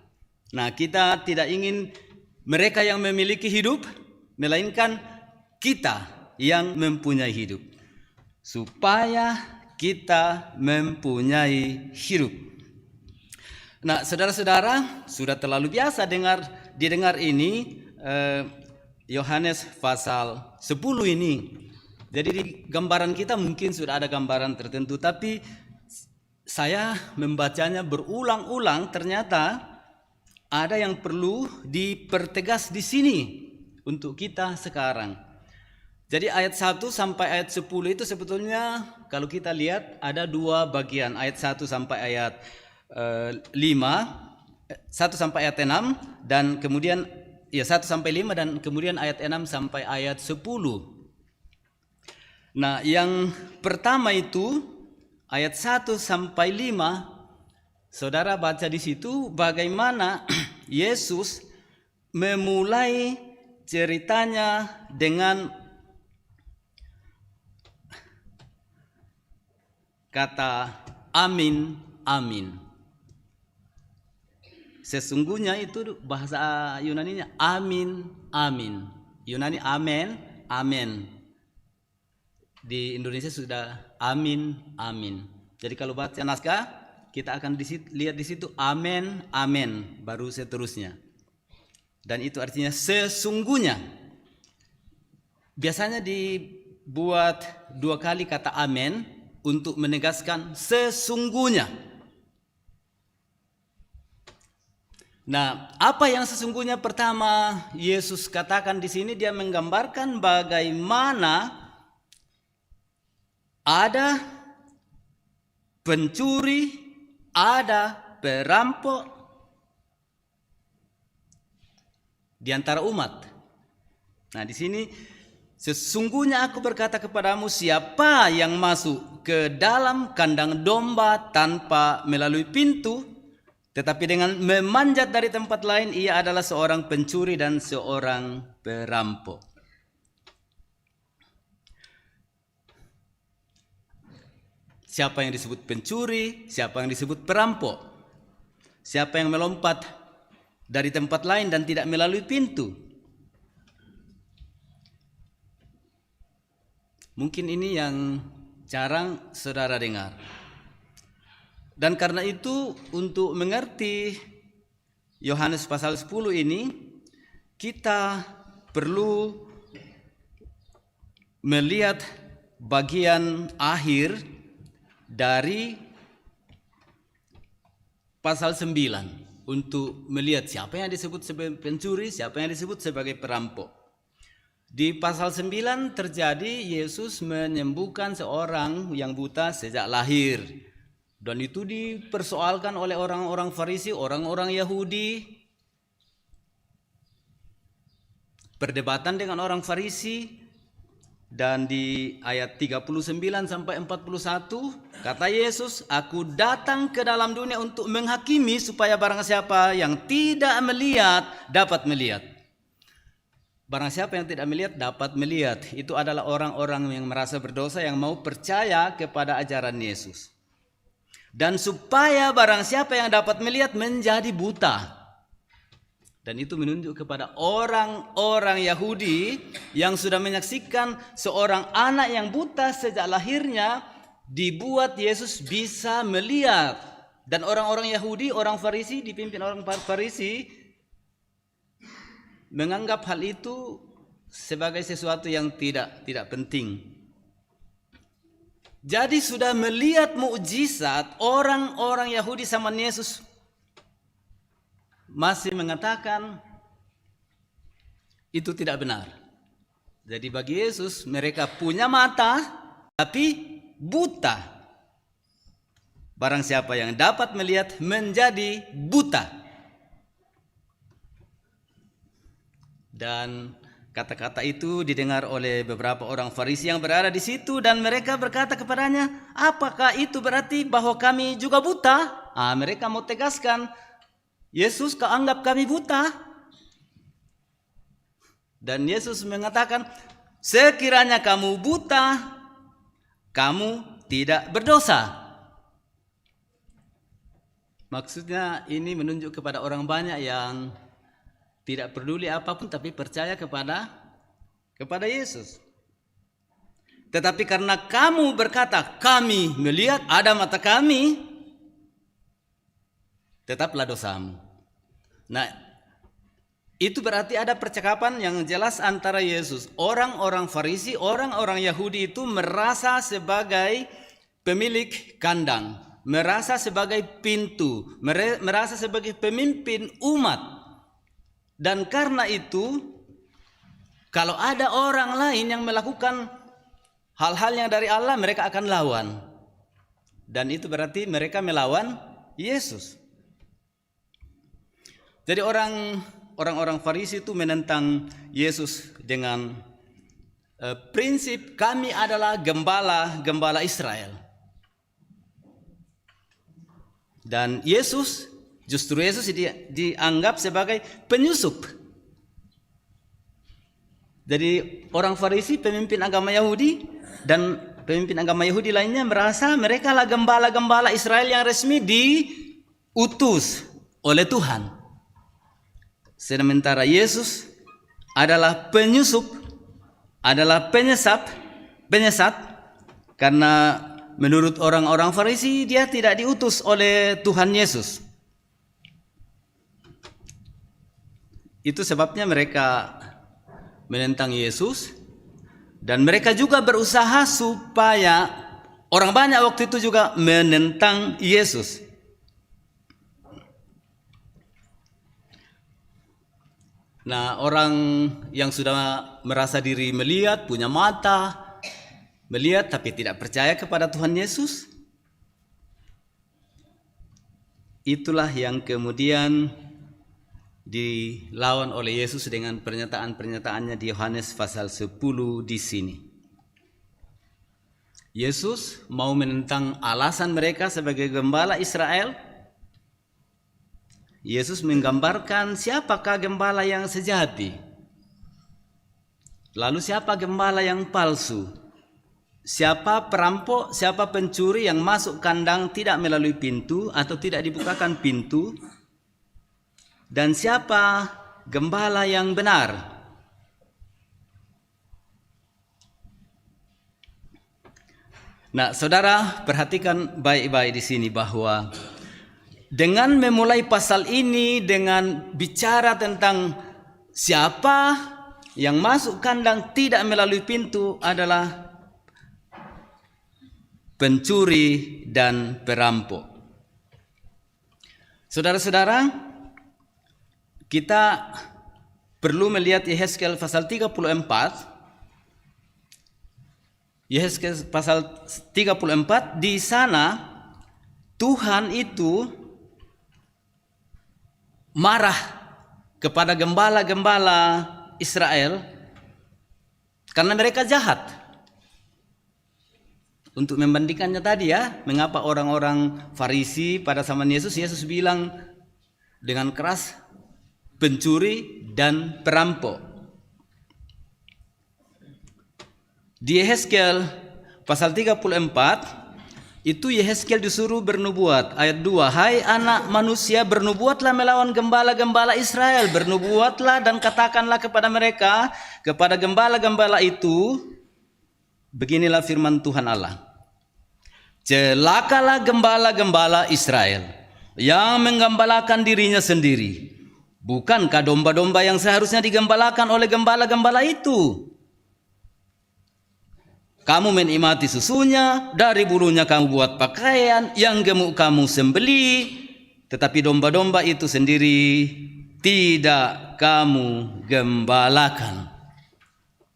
Nah, kita tidak ingin mereka yang memiliki hidup, melainkan kita yang mempunyai hidup. Supaya kita mempunyai hidup. Nah, saudara-saudara, sudah terlalu biasa didengar ini Yohanes pasal 10 ini. Jadi di gambaran kita mungkin sudah ada gambaran tertentu, tapi saya membacanya berulang-ulang, ternyata ada yang perlu dipertegas di sini untuk kita sekarang. Jadi ayat 1 sampai ayat 10 itu sebetulnya kalau kita lihat ada dua bagian, ayat 1 sampai ayat 1 sampai ayat 6 dan kemudian 1 sampai 5 dan kemudian ayat 6 sampai ayat 10. Nah, yang pertama itu ayat 1 sampai 5, saudara baca di situ bagaimana Yesus memulai ceritanya dengan kata amin, amin. Sesungguhnya itu bahasa Yunaninya amin, amin. Yunani amen, amen. Di Indonesia sudah amin, amin. Jadi kalau baca naskah kita akan lihat di situ amen, amen, baru seterusnya. Dan itu artinya sesungguhnya. Biasanya dibuat dua kali kata amen untuk menegaskan sesungguhnya. Nah, apa yang sesungguhnya pertama Yesus katakan di sini, dia menggambarkan bagaimana ada pencuri, ada perampok di antara umat. Nah, di sini sesungguhnya aku berkata kepadamu, siapa yang masuk ke dalam kandang domba tanpa melalui pintu, tetapi dengan memanjat dari tempat lain, ia adalah seorang pencuri dan seorang perampok. Siapa yang disebut pencuri, siapa yang disebut perampok? Siapa yang melompat dari tempat lain dan tidak melalui pintu? Mungkin ini yang jarang saudara dengar. Dan karena itu untuk mengerti Yohanes pasal 10 ini, kita perlu melihat bagian akhir dari pasal 9 untuk melihat siapa yang disebut sebagai pencuri, siapa yang disebut sebagai perampok. Di pasal 9 terjadi Yesus menyembuhkan seorang yang buta sejak lahir. Dan itu dipersoalkan oleh orang-orang Farisi, orang-orang Yahudi. Perdebatan dengan orang Farisi. Dan di ayat 39 sampai 41 kata Yesus, aku datang ke dalam dunia untuk menghakimi supaya barang siapa yang tidak melihat dapat melihat. Barang siapa yang tidak melihat dapat melihat. Itu adalah orang-orang yang merasa berdosa yang mau percaya kepada ajaran Yesus. Dan supaya barang siapa yang dapat melihat menjadi buta. Dan itu menunjuk kepada orang-orang Yahudi yang sudah menyaksikan seorang anak yang buta sejak lahirnya dibuat Yesus bisa melihat. Dan orang-orang Yahudi, orang Farisi, dipimpin orang Farisi, menganggap hal itu sebagai sesuatu yang tidak penting. Jadi sudah melihat mukjizat, orang-orang Yahudi zaman Yesus masih mengatakan itu tidak benar. Jadi bagi Yesus mereka punya mata tapi buta. Barang siapa yang dapat melihat menjadi buta. Dan kata-kata itu didengar oleh beberapa orang Farisi yang berada di situ dan mereka berkata kepadanya, apakah itu berarti bahwa kami juga buta? Mereka mau tegaskan, Yesus, kau anggap kami buta? Dan Yesus mengatakan, sekiranya kamu buta, kamu tidak berdosa. Maksudnya ini menunjuk kepada orang banyak yang tidak peduli apapun tapi percaya kepada Yesus. Tetapi karena kamu berkata, kami melihat, ada mata kami, tetaplah dosamu. Nah, Itu berarti ada percakapan yang jelas antara Yesus. Orang-orang Farisi, orang-orang Yahudi itu merasa sebagai pemilik kandang, merasa sebagai pintu, merasa sebagai pemimpin umat. Dan karena itu, kalau ada orang lain yang melakukan hal-hal yang dari Allah, mereka akan lawan. Dan itu berarti mereka melawan Yesus. Jadi orang-orang Farisi itu menentang Yesus dengan prinsip kami adalah gembala Israel. Dan justru Yesus dianggap sebagai penyusup. Jadi orang Farisi, pemimpin agama Yahudi, dan pemimpin agama Yahudi lainnya merasa mereka lah gembala-gembala Israel yang resmi diutus oleh Tuhan. Sementara Yesus adalah penyusup, adalah penyesat, karena menurut orang-orang Farisi dia tidak diutus oleh Tuhan Yesus. Itu sebabnya mereka menentang Yesus, dan mereka juga berusaha supaya orang banyak waktu itu juga menentang Yesus. Nah, orang yang sudah merasa diri melihat, punya mata, melihat tapi tidak percaya kepada Tuhan Yesus, itulah yang kemudian dilawan oleh Yesus dengan pernyataan-pernyataannya di Yohanes pasal 10 di sini. Yesus mau menentang alasan mereka sebagai gembala Israel. Yesus menggambarkan siapakah gembala yang sejati. Lalu siapa gembala yang palsu? Siapa perampok, siapa pencuri yang masuk kandang tidak melalui pintu atau tidak dibukakan pintu? Dan siapa gembala yang benar? Nah, saudara perhatikan baik-baik di sini bahwa dengan memulai pasal ini dengan bicara tentang siapa yang masuk kandang tidak melalui pintu adalah pencuri dan perampok. Saudara-saudara, kita perlu melihat Yehezkiel pasal 34. Yehezkiel pasal 34, di sana Tuhan itu marah kepada gembala-gembala Israel karena mereka jahat. Untuk membandingkannya tadi ya, mengapa orang-orang Farisi pada zaman Yesus bilang dengan keras pencuri dan perampok. Di Yehezkiel pasal 34 itu Yehezkiel disuruh bernubuat. Ayat 2, hai anak manusia, bernubuatlah melawan gembala-gembala Israel. Bernubuatlah dan katakanlah kepada mereka, kepada gembala-gembala itu, beginilah firman Tuhan Allah. Celakalah gembala-gembala Israel yang menggembalakan dirinya sendiri. Bukankah domba-domba yang seharusnya digembalakan oleh gembala-gembala itu? Kamu menikmati susunya, dari bulunya kamu buat pakaian, yang gemuk kamu sembeli, tetapi domba-domba itu sendiri tidak kamu gembalakan.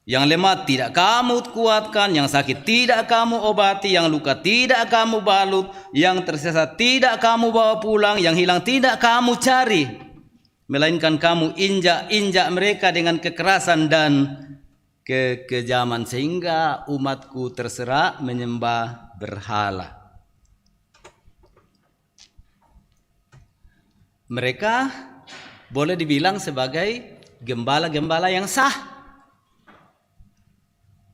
Yang lemah tidak kamu kuatkan, yang sakit tidak kamu obati, yang luka tidak kamu balut, yang tersesat tidak kamu bawa pulang, yang hilang tidak kamu cari, melainkan kamu injak-injak mereka dengan kekerasan dan kekejaman, sehingga umatku terserak menyembah berhala. Mereka boleh dibilang sebagai gembala-gembala yang sah,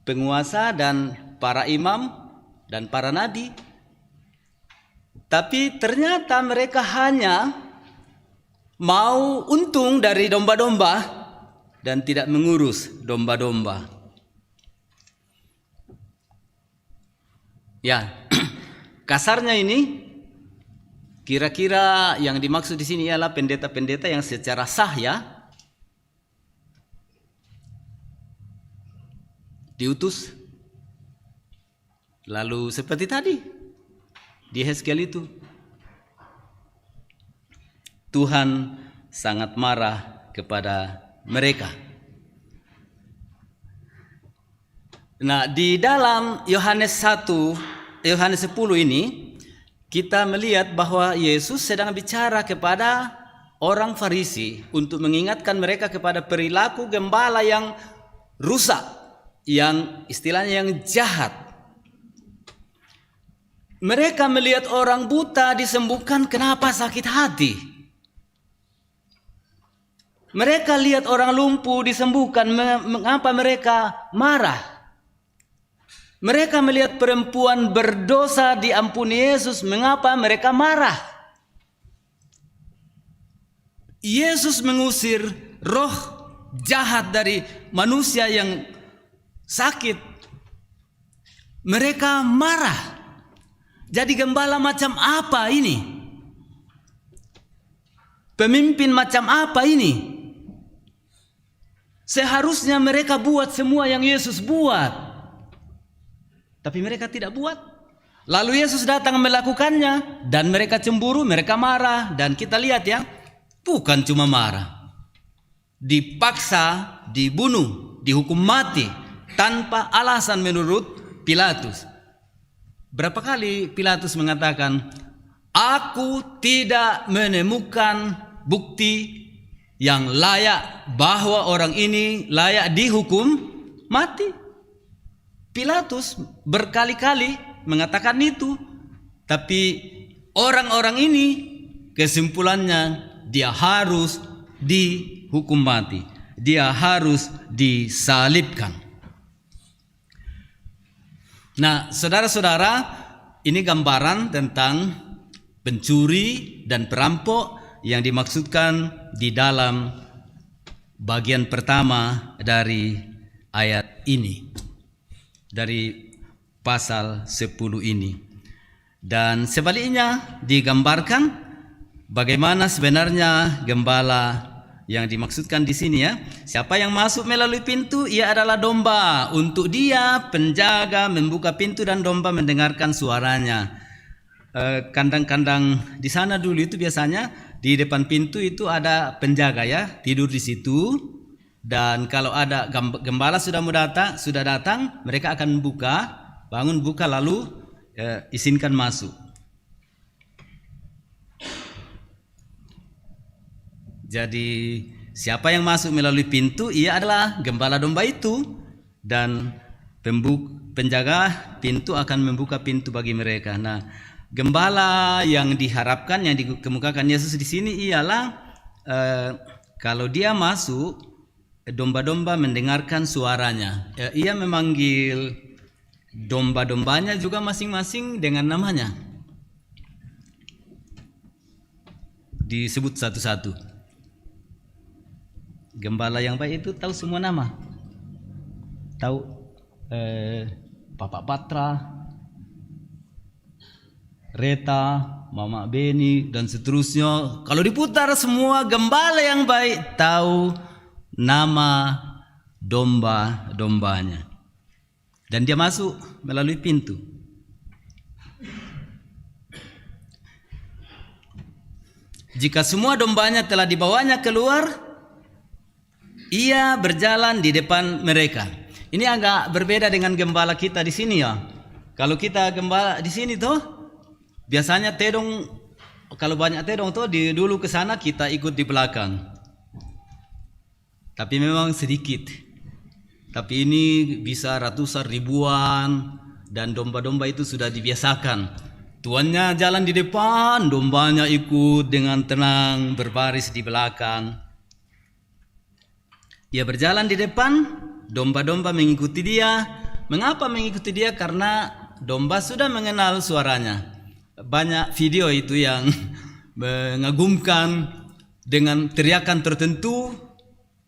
penguasa dan para imam dan para nabi. Tapi ternyata mereka hanya mau untung dari domba-domba dan tidak mengurus domba-domba. Ya, kasarnya ini kira-kira yang dimaksud di sini ialah pendeta-pendeta yang secara sah ya, diutus. Lalu seperti tadi di Hezkel itu, Tuhan sangat marah kepada mereka. Nah, di dalam Yohanes 10 ini kita melihat bahwa Yesus sedang bicara kepada orang Farisi untuk mengingatkan mereka kepada perilaku gembala yang rusak, yang istilahnya yang jahat. Mereka melihat orang buta disembuhkan, kenapa sakit hati? Mereka lihat orang lumpuh disembuhkan, mengapa mereka marah? Mereka melihat perempuan berdosa diampuni Yesus, mengapa mereka marah? Yesus mengusir roh jahat dari manusia yang sakit. Mereka marah. Jadi gembala macam apa ini? Pemimpin macam apa ini? Seharusnya mereka buat semua yang Yesus buat. Tapi mereka tidak buat. Lalu Yesus datang melakukannya dan mereka cemburu, mereka marah. Dan kita lihat ya, bukan cuma marah. Dipaksa, dibunuh, dihukum mati tanpa alasan menurut Pilatus. Berapa kali Pilatus mengatakan, aku tidak menemukan bukti yang layak bahwa orang ini layak dihukum mati. Pilatus berkali-kali mengatakan itu, tapi orang-orang ini kesimpulannya dia harus dihukum mati, dia harus disalibkan. Nah, saudara-saudara, ini gambaran tentang pencuri dan perampok yang dimaksudkan di dalam bagian pertama dari ayat ini, dari pasal 10 ini. Dan sebaliknya digambarkan bagaimana sebenarnya gembala yang dimaksudkan di sini ya. Siapa yang masuk melalui pintu, ia adalah domba. Untuk dia penjaga membuka pintu dan domba mendengarkan suaranya. Kandang-kandang di sana dulu itu biasanya di depan pintu itu ada penjaga ya, tidur di situ. Dan kalau ada gembala sudah datang, mereka akan bangun buka lalu izinkan masuk. Jadi siapa yang masuk melalui pintu, ia adalah gembala domba itu, dan penjaga pintu akan membuka pintu bagi mereka. Nah, gembala yang diharapkan, yang dikemukakan Yesus di sini ialah kalau dia masuk, domba-domba mendengarkan suaranya. Ia memanggil domba-dombanya juga masing-masing dengan namanya, disebut satu-satu. Gembala yang baik itu tahu semua nama, tahu Bapak Patra, Reta, Mama Beni, dan seterusnya. Kalau diputar semua gembala yang baik tahu nama domba-dombanya. Dan dia masuk melalui pintu. Jika semua dombanya telah dibawanya keluar, ia berjalan di depan mereka. Ini agak berbeda dengan gembala kita di sini ya. Kalau kita gembala di sini tuh biasanya tedong, kalau banyak tedong tuh dulu ke sana kita ikut di belakang. Tapi memang sedikit. Tapi ini bisa ratusan, ribuan, dan domba-domba itu sudah dibiasakan. Tuannya jalan di depan, dombanya ikut dengan tenang berbaris di belakang. Ia berjalan di depan, domba-domba mengikuti dia. Mengapa mengikuti dia? Karena domba sudah mengenal suaranya. Banyak video itu yang mengagumkan dengan teriakan tertentu.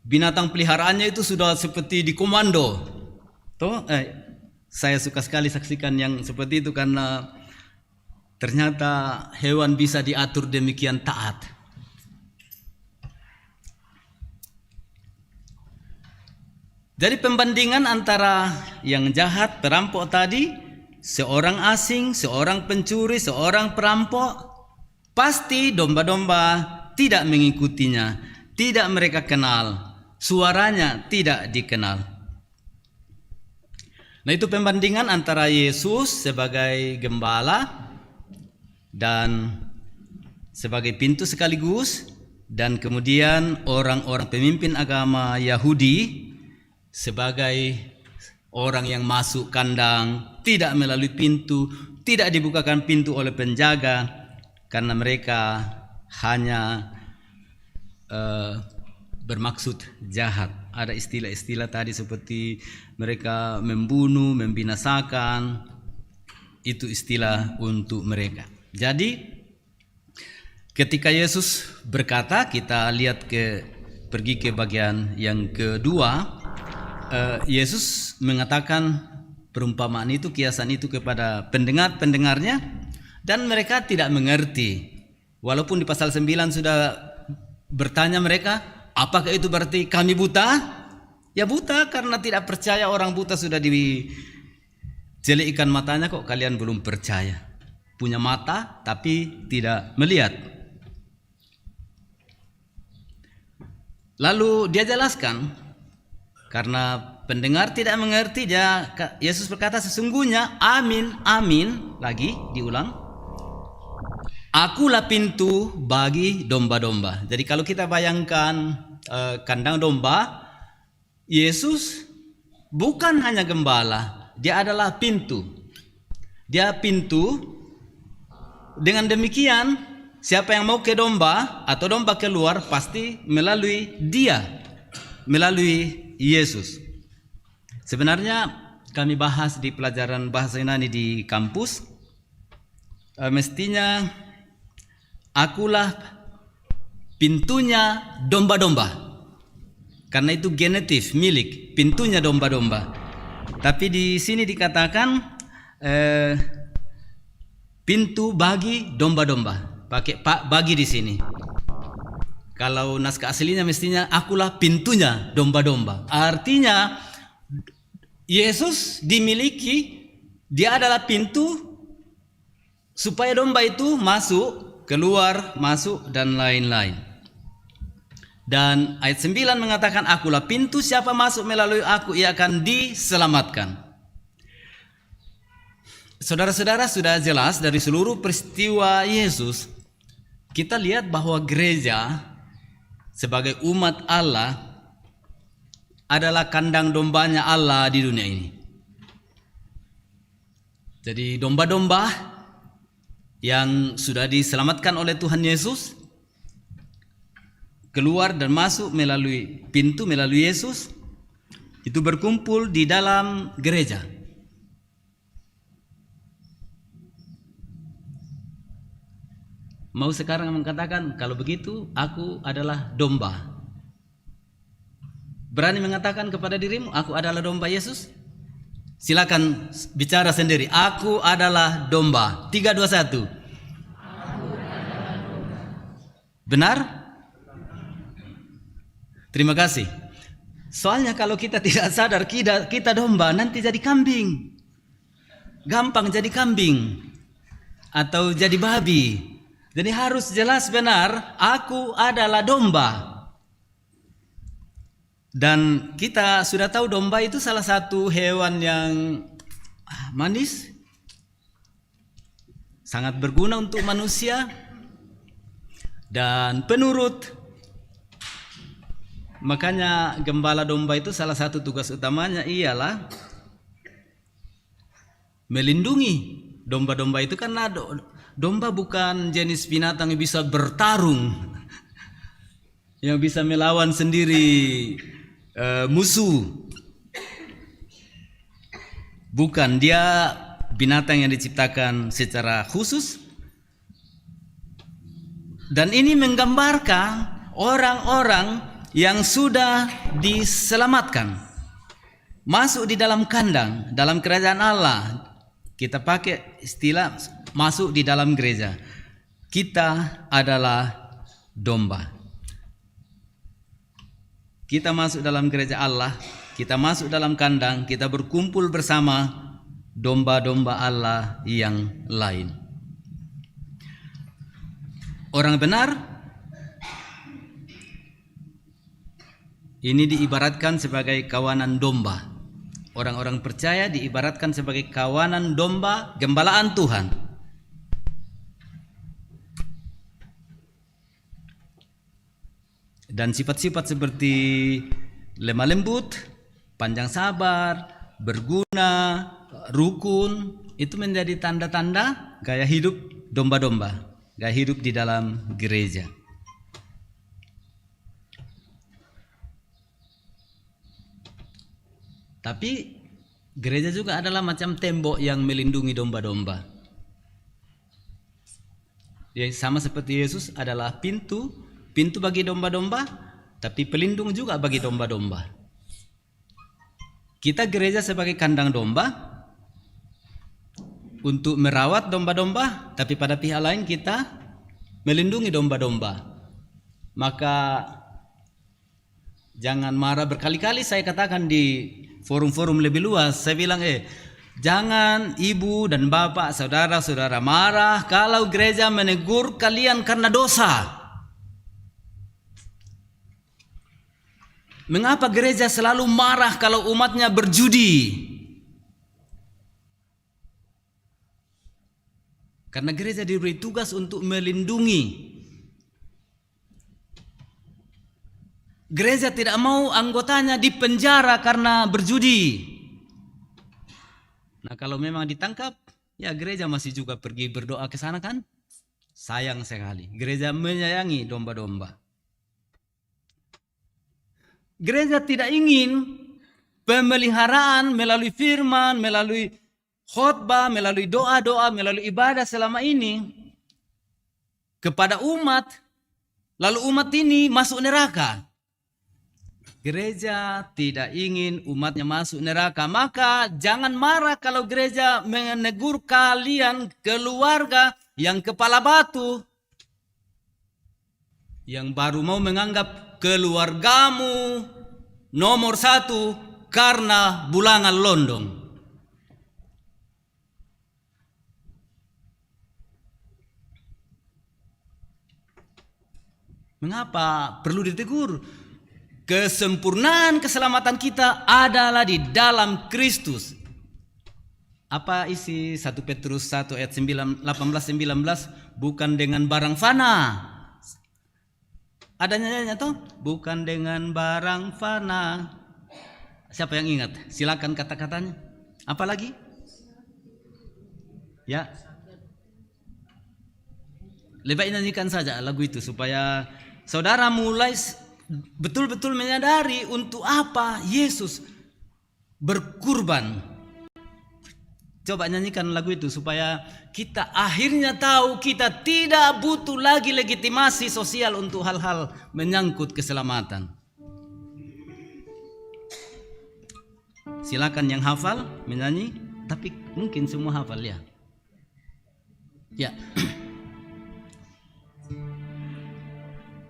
Binatang peliharaannya itu sudah seperti dikomando. Saya suka sekali saksikan yang seperti itu karena ternyata hewan bisa diatur demikian taat. Jadi pembandingan antara yang jahat, perampok tadi, seorang asing, seorang pencuri, seorang perampok, pasti domba-domba tidak mengikutinya, tidak mereka kenal, suaranya tidak dikenal. Nah, itu pembandingan antara Yesus sebagai gembala dan sebagai pintu sekaligus, dan kemudian orang-orang pemimpin agama Yahudi sebagai orang yang masuk kandang, tidak melalui pintu, tidak dibukakan pintu oleh penjaga, karena mereka hanya bermaksud jahat. Ada istilah-istilah tadi seperti mereka membunuh, membinasakan, itu istilah untuk mereka. Jadi ketika Yesus berkata, kita lihat pergi ke bagian yang kedua, Yesus mengatakan perumpamaan itu, kiasan itu kepada pendengar-pendengarnya, dan mereka tidak mengerti. Walaupun di pasal 9 sudah bertanya mereka, apakah itu berarti kami buta? Ya buta karena tidak percaya. Orang buta sudah dijelikkan matanya, kok kalian belum percaya? Punya mata tapi tidak melihat. Lalu dia jelaskan, karena pendengar tidak mengerti, Yesus berkata, sesungguhnya amin, amin, lagi diulang, akulah pintu bagi domba-domba. Jadi kalau kita bayangkan kandang domba, Yesus bukan hanya gembala, dia adalah pintu. Dia pintu. Dengan demikian, siapa yang mau ke domba atau domba keluar pasti melalui dia, melalui Yesus. Sebenarnya kami bahas di pelajaran bahasa Yunani di kampus, mestinya akulah pintunya domba-domba, karena itu genetif, milik, pintunya domba-domba. Tapi di sini dikatakan pintu bagi domba-domba, pakai bagi di sini. Kalau naskah aslinya mestinya akulah pintunya domba-domba. Artinya Yesus dimiliki, dia adalah pintu supaya domba itu masuk, keluar, masuk, dan lain-lain. Dan ayat 9 mengatakan, akulah pintu, siapa masuk melalui aku, ia akan diselamatkan. Saudara-saudara, sudah jelas dari seluruh peristiwa Yesus, kita lihat bahwa gereja sebagai umat Allah adalah kandang dombanya Allah di dunia ini. Jadi domba-domba yang sudah diselamatkan oleh Tuhan Yesus keluar dan masuk melalui pintu, melalui Yesus, itu berkumpul di dalam gereja. Mau sekarang mengatakan, kalau begitu aku adalah domba. Berani mengatakan kepada dirimu, aku adalah domba Yesus? Silakan bicara sendiri. Aku adalah domba. 3, 2, 1. Benar? Terima kasih. Soalnya kalau kita tidak sadar kita domba, nanti jadi kambing. Gampang jadi kambing atau jadi babi. Jadi harus jelas benar, aku adalah domba. Dan kita sudah tahu domba itu salah satu hewan yang manis, sangat berguna untuk manusia, dan penurut. Makanya gembala domba itu salah satu tugas utamanya ialah melindungi domba-domba itu, karena domba bukan jenis binatang yang bisa bertarung, yang bisa melawan sendiri musuh. Bukan, dia binatang yang diciptakan secara khusus. Dan ini menggambarkan orang-orang yang sudah diselamatkan, masuk di dalam kandang, dalam kerajaan Allah. Kita pakai istilah masuk di dalam gereja. Kita adalah domba. Kita masuk dalam gereja Allah, kita masuk dalam kandang, kita berkumpul bersama domba-domba Allah yang lain. Orang benar ini diibaratkan sebagai kawanan domba. Orang-orang percaya diibaratkan sebagai kawanan domba gembalaan Tuhan. Dan sifat-sifat seperti lemah lembut, panjang sabar, berguna, rukun, itu menjadi tanda-tanda gaya hidup domba-domba, gaya hidup di dalam gereja. Tapi gereja juga adalah macam tembok yang melindungi domba-domba. Ya, sama seperti Yesus adalah pintu bagi domba-domba, tapi pelindung juga bagi domba-domba. Kita gereja sebagai kandang domba untuk merawat domba-domba, tapi pada pihak lain kita melindungi domba-domba. Maka jangan marah, berkali-kali saya katakan di forum-forum lebih luas, saya bilang jangan ibu dan bapak, saudara-saudara marah kalau gereja menegur kalian karena dosa. Mengapa gereja selalu marah kalau umatnya berjudi? Karena gereja diberi tugas untuk melindungi. Gereja tidak mau anggotanya dipenjara karena berjudi. Nah, kalau memang ditangkap, ya gereja masih juga pergi berdoa ke sana kan? Sayang sekali. Gereja menyayangi domba-domba. Gereja tidak ingin pemeliharaan melalui firman, melalui khotbah, melalui doa-doa, melalui ibadah selama ini kepada umat, lalu umat ini masuk neraka. Gereja tidak ingin umatnya masuk neraka. Maka jangan marah kalau gereja menegur kalian keluarga yang kepala batu, yang baru mau menganggap keluargamu nomor 1 karena bulangan londong. Mengapa perlu ditegur? Kesempurnaan keselamatan kita adalah di dalam Kristus. Apa isi 1 Petrus 1 ayat 18-19? Bukan dengan barang fana. Ada nyanyinya toh? Bukan dengan barang fana. Siapa yang ingat? Silakan kata-katanya. Apa lagi? Ya. Lebih baik nyanyikan saja lagu itu supaya saudara mulai betul-betul menyadari untuk apa Yesus berkurban. Coba nyanyikan lagu itu supaya kita akhirnya tahu kita tidak butuh lagi legitimasi sosial untuk hal-hal menyangkut keselamatan. Silakan yang hafal menyanyi, tapi mungkin semua hafal ya. Ya.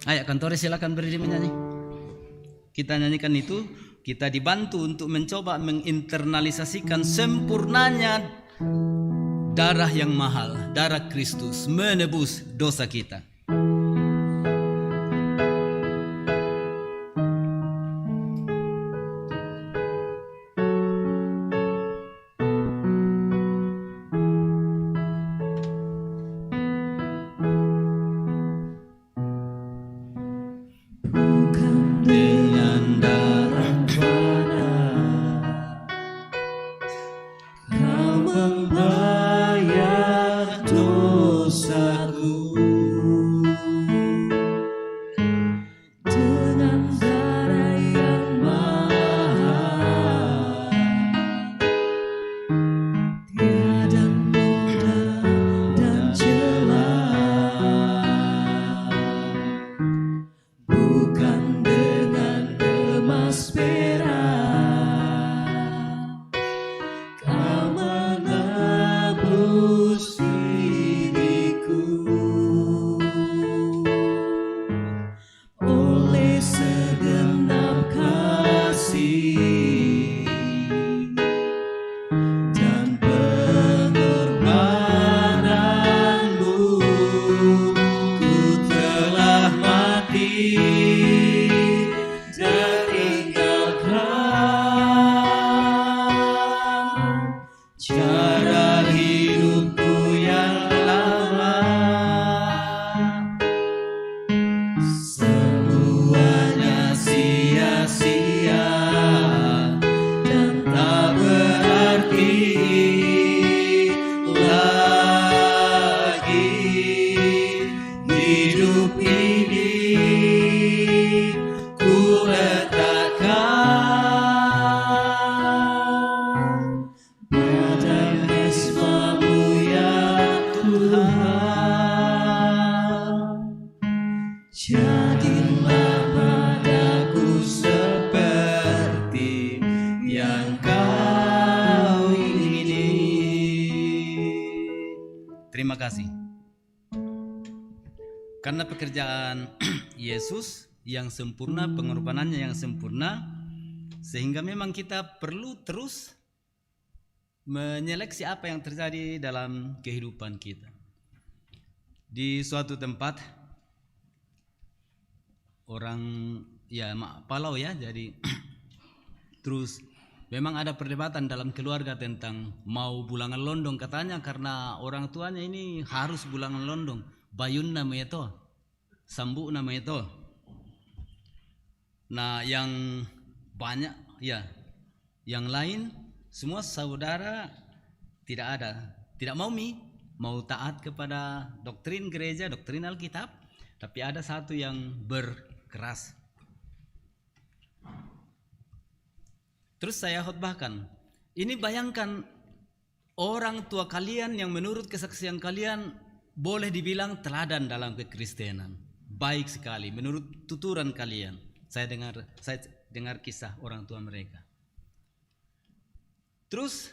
Ayo Kantore silakan berdiri menyanyi. Kita nyanyikan itu, kita dibantu untuk mencoba menginternalisasikan sempurnanya darah yang mahal, darah Kristus menebus dosa kita. Oleh segenap kasih pekerjaan Yesus yang sempurna, pengorbanannya yang sempurna, sehingga memang kita perlu terus menyeleksi apa yang terjadi dalam kehidupan kita. Di suatu tempat orang palau ya, jadi terus memang ada perdebatan dalam keluarga tentang mau bulangan londong katanya, karena orang tuanya ini harus bulangan londong. Bayun namanya itu, sambu namanya itu. Nah, yang banyak ya, yang lain semua saudara tidak mau taat kepada doktrin gereja, doktrin Alkitab, tapi ada satu yang berkeras. Terus saya khotbahkan, ini bayangkan orang tua kalian yang menurut kesaksian kalian boleh dibilang teladan dalam kekristenan, baik sekali menurut tuturan kalian. Saya dengar kisah orang tua mereka. Terus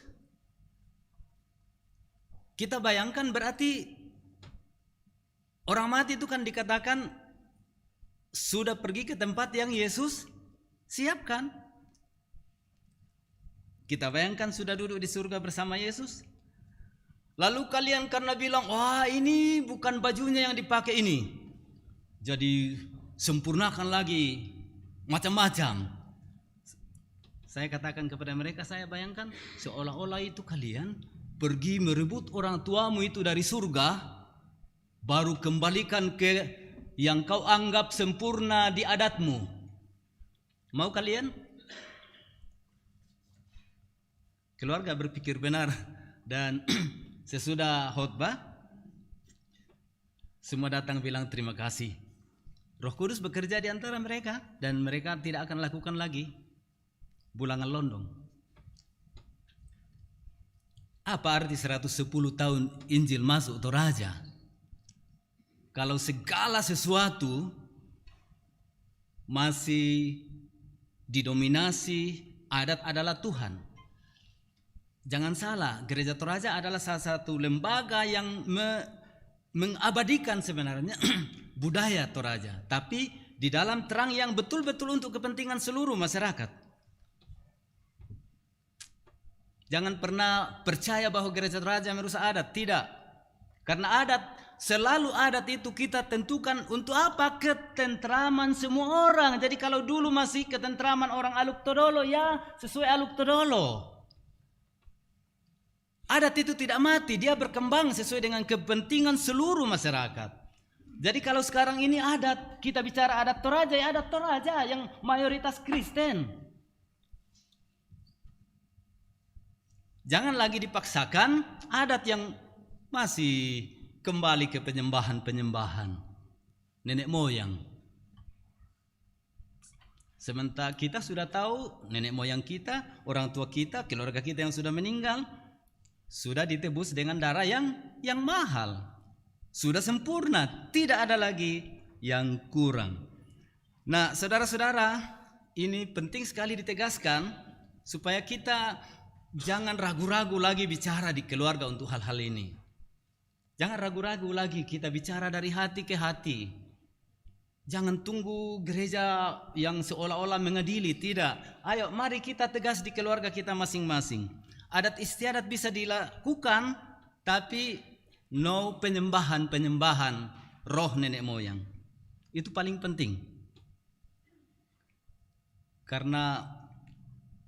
kita bayangkan, berarti orang mati itu kan dikatakan sudah pergi ke tempat yang Yesus siapkan. Kita bayangkan sudah duduk di surga bersama Yesus. Lalu kalian karena bilang, wah ini bukan bajunya yang dipakai ini, jadi sempurnakan lagi macam-macam. Saya katakan kepada mereka, saya bayangkan seolah-olah itu kalian pergi merebut orang tuamu itu dari surga, baru kembalikan ke yang kau anggap sempurna di adatmu. Mau kalian? Keluarga berpikir benar, dan sesudah khotbah semua datang bilang terima kasih. Roh Kudus bekerja di antara mereka, dan mereka tidak akan lakukan lagi bulangan londong. Apa arti 110 tahun Injil masuk Toraja? Kalau segala sesuatu masih didominasi adat adalah Tuhan. Jangan salah, Gereja Toraja adalah salah satu lembaga yang mengabadikan sebenarnya budaya Toraja, tapi di dalam terang yang betul-betul untuk kepentingan seluruh masyarakat. Jangan pernah percaya bahwa Gereja Toraja merusak adat, tidak. Karena selalu adat itu kita tentukan untuk apa? Ketentraman semua orang. Jadi kalau dulu masih ketentraman orang Aluk Todolo, ya sesuai Aluk Todolo. Adat itu tidak mati, dia berkembang sesuai dengan kepentingan seluruh masyarakat. Jadi kalau sekarang ini adat, kita bicara adat Toraja, ya adat Toraja yang mayoritas Kristen. Jangan lagi dipaksakan adat yang masih kembali ke penyembahan-penyembahan nenek moyang. Sementara kita sudah tahu nenek moyang kita, orang tua kita, keluarga kita yang sudah meninggal, sudah ditebus dengan darah yang mahal. Sudah sempurna, tidak ada lagi yang kurang. Nah, saudara-saudara, ini penting sekali ditegaskan supaya kita jangan ragu-ragu lagi bicara di keluarga untuk hal-hal ini. Jangan ragu-ragu lagi kita bicara dari hati ke hati. Jangan tunggu gereja yang seolah-olah mengadili, tidak. Ayo mari kita tegas di keluarga kita masing-masing. Adat istiadat bisa dilakukan, tapi no penyembahan roh nenek moyang. Itu paling penting. Karena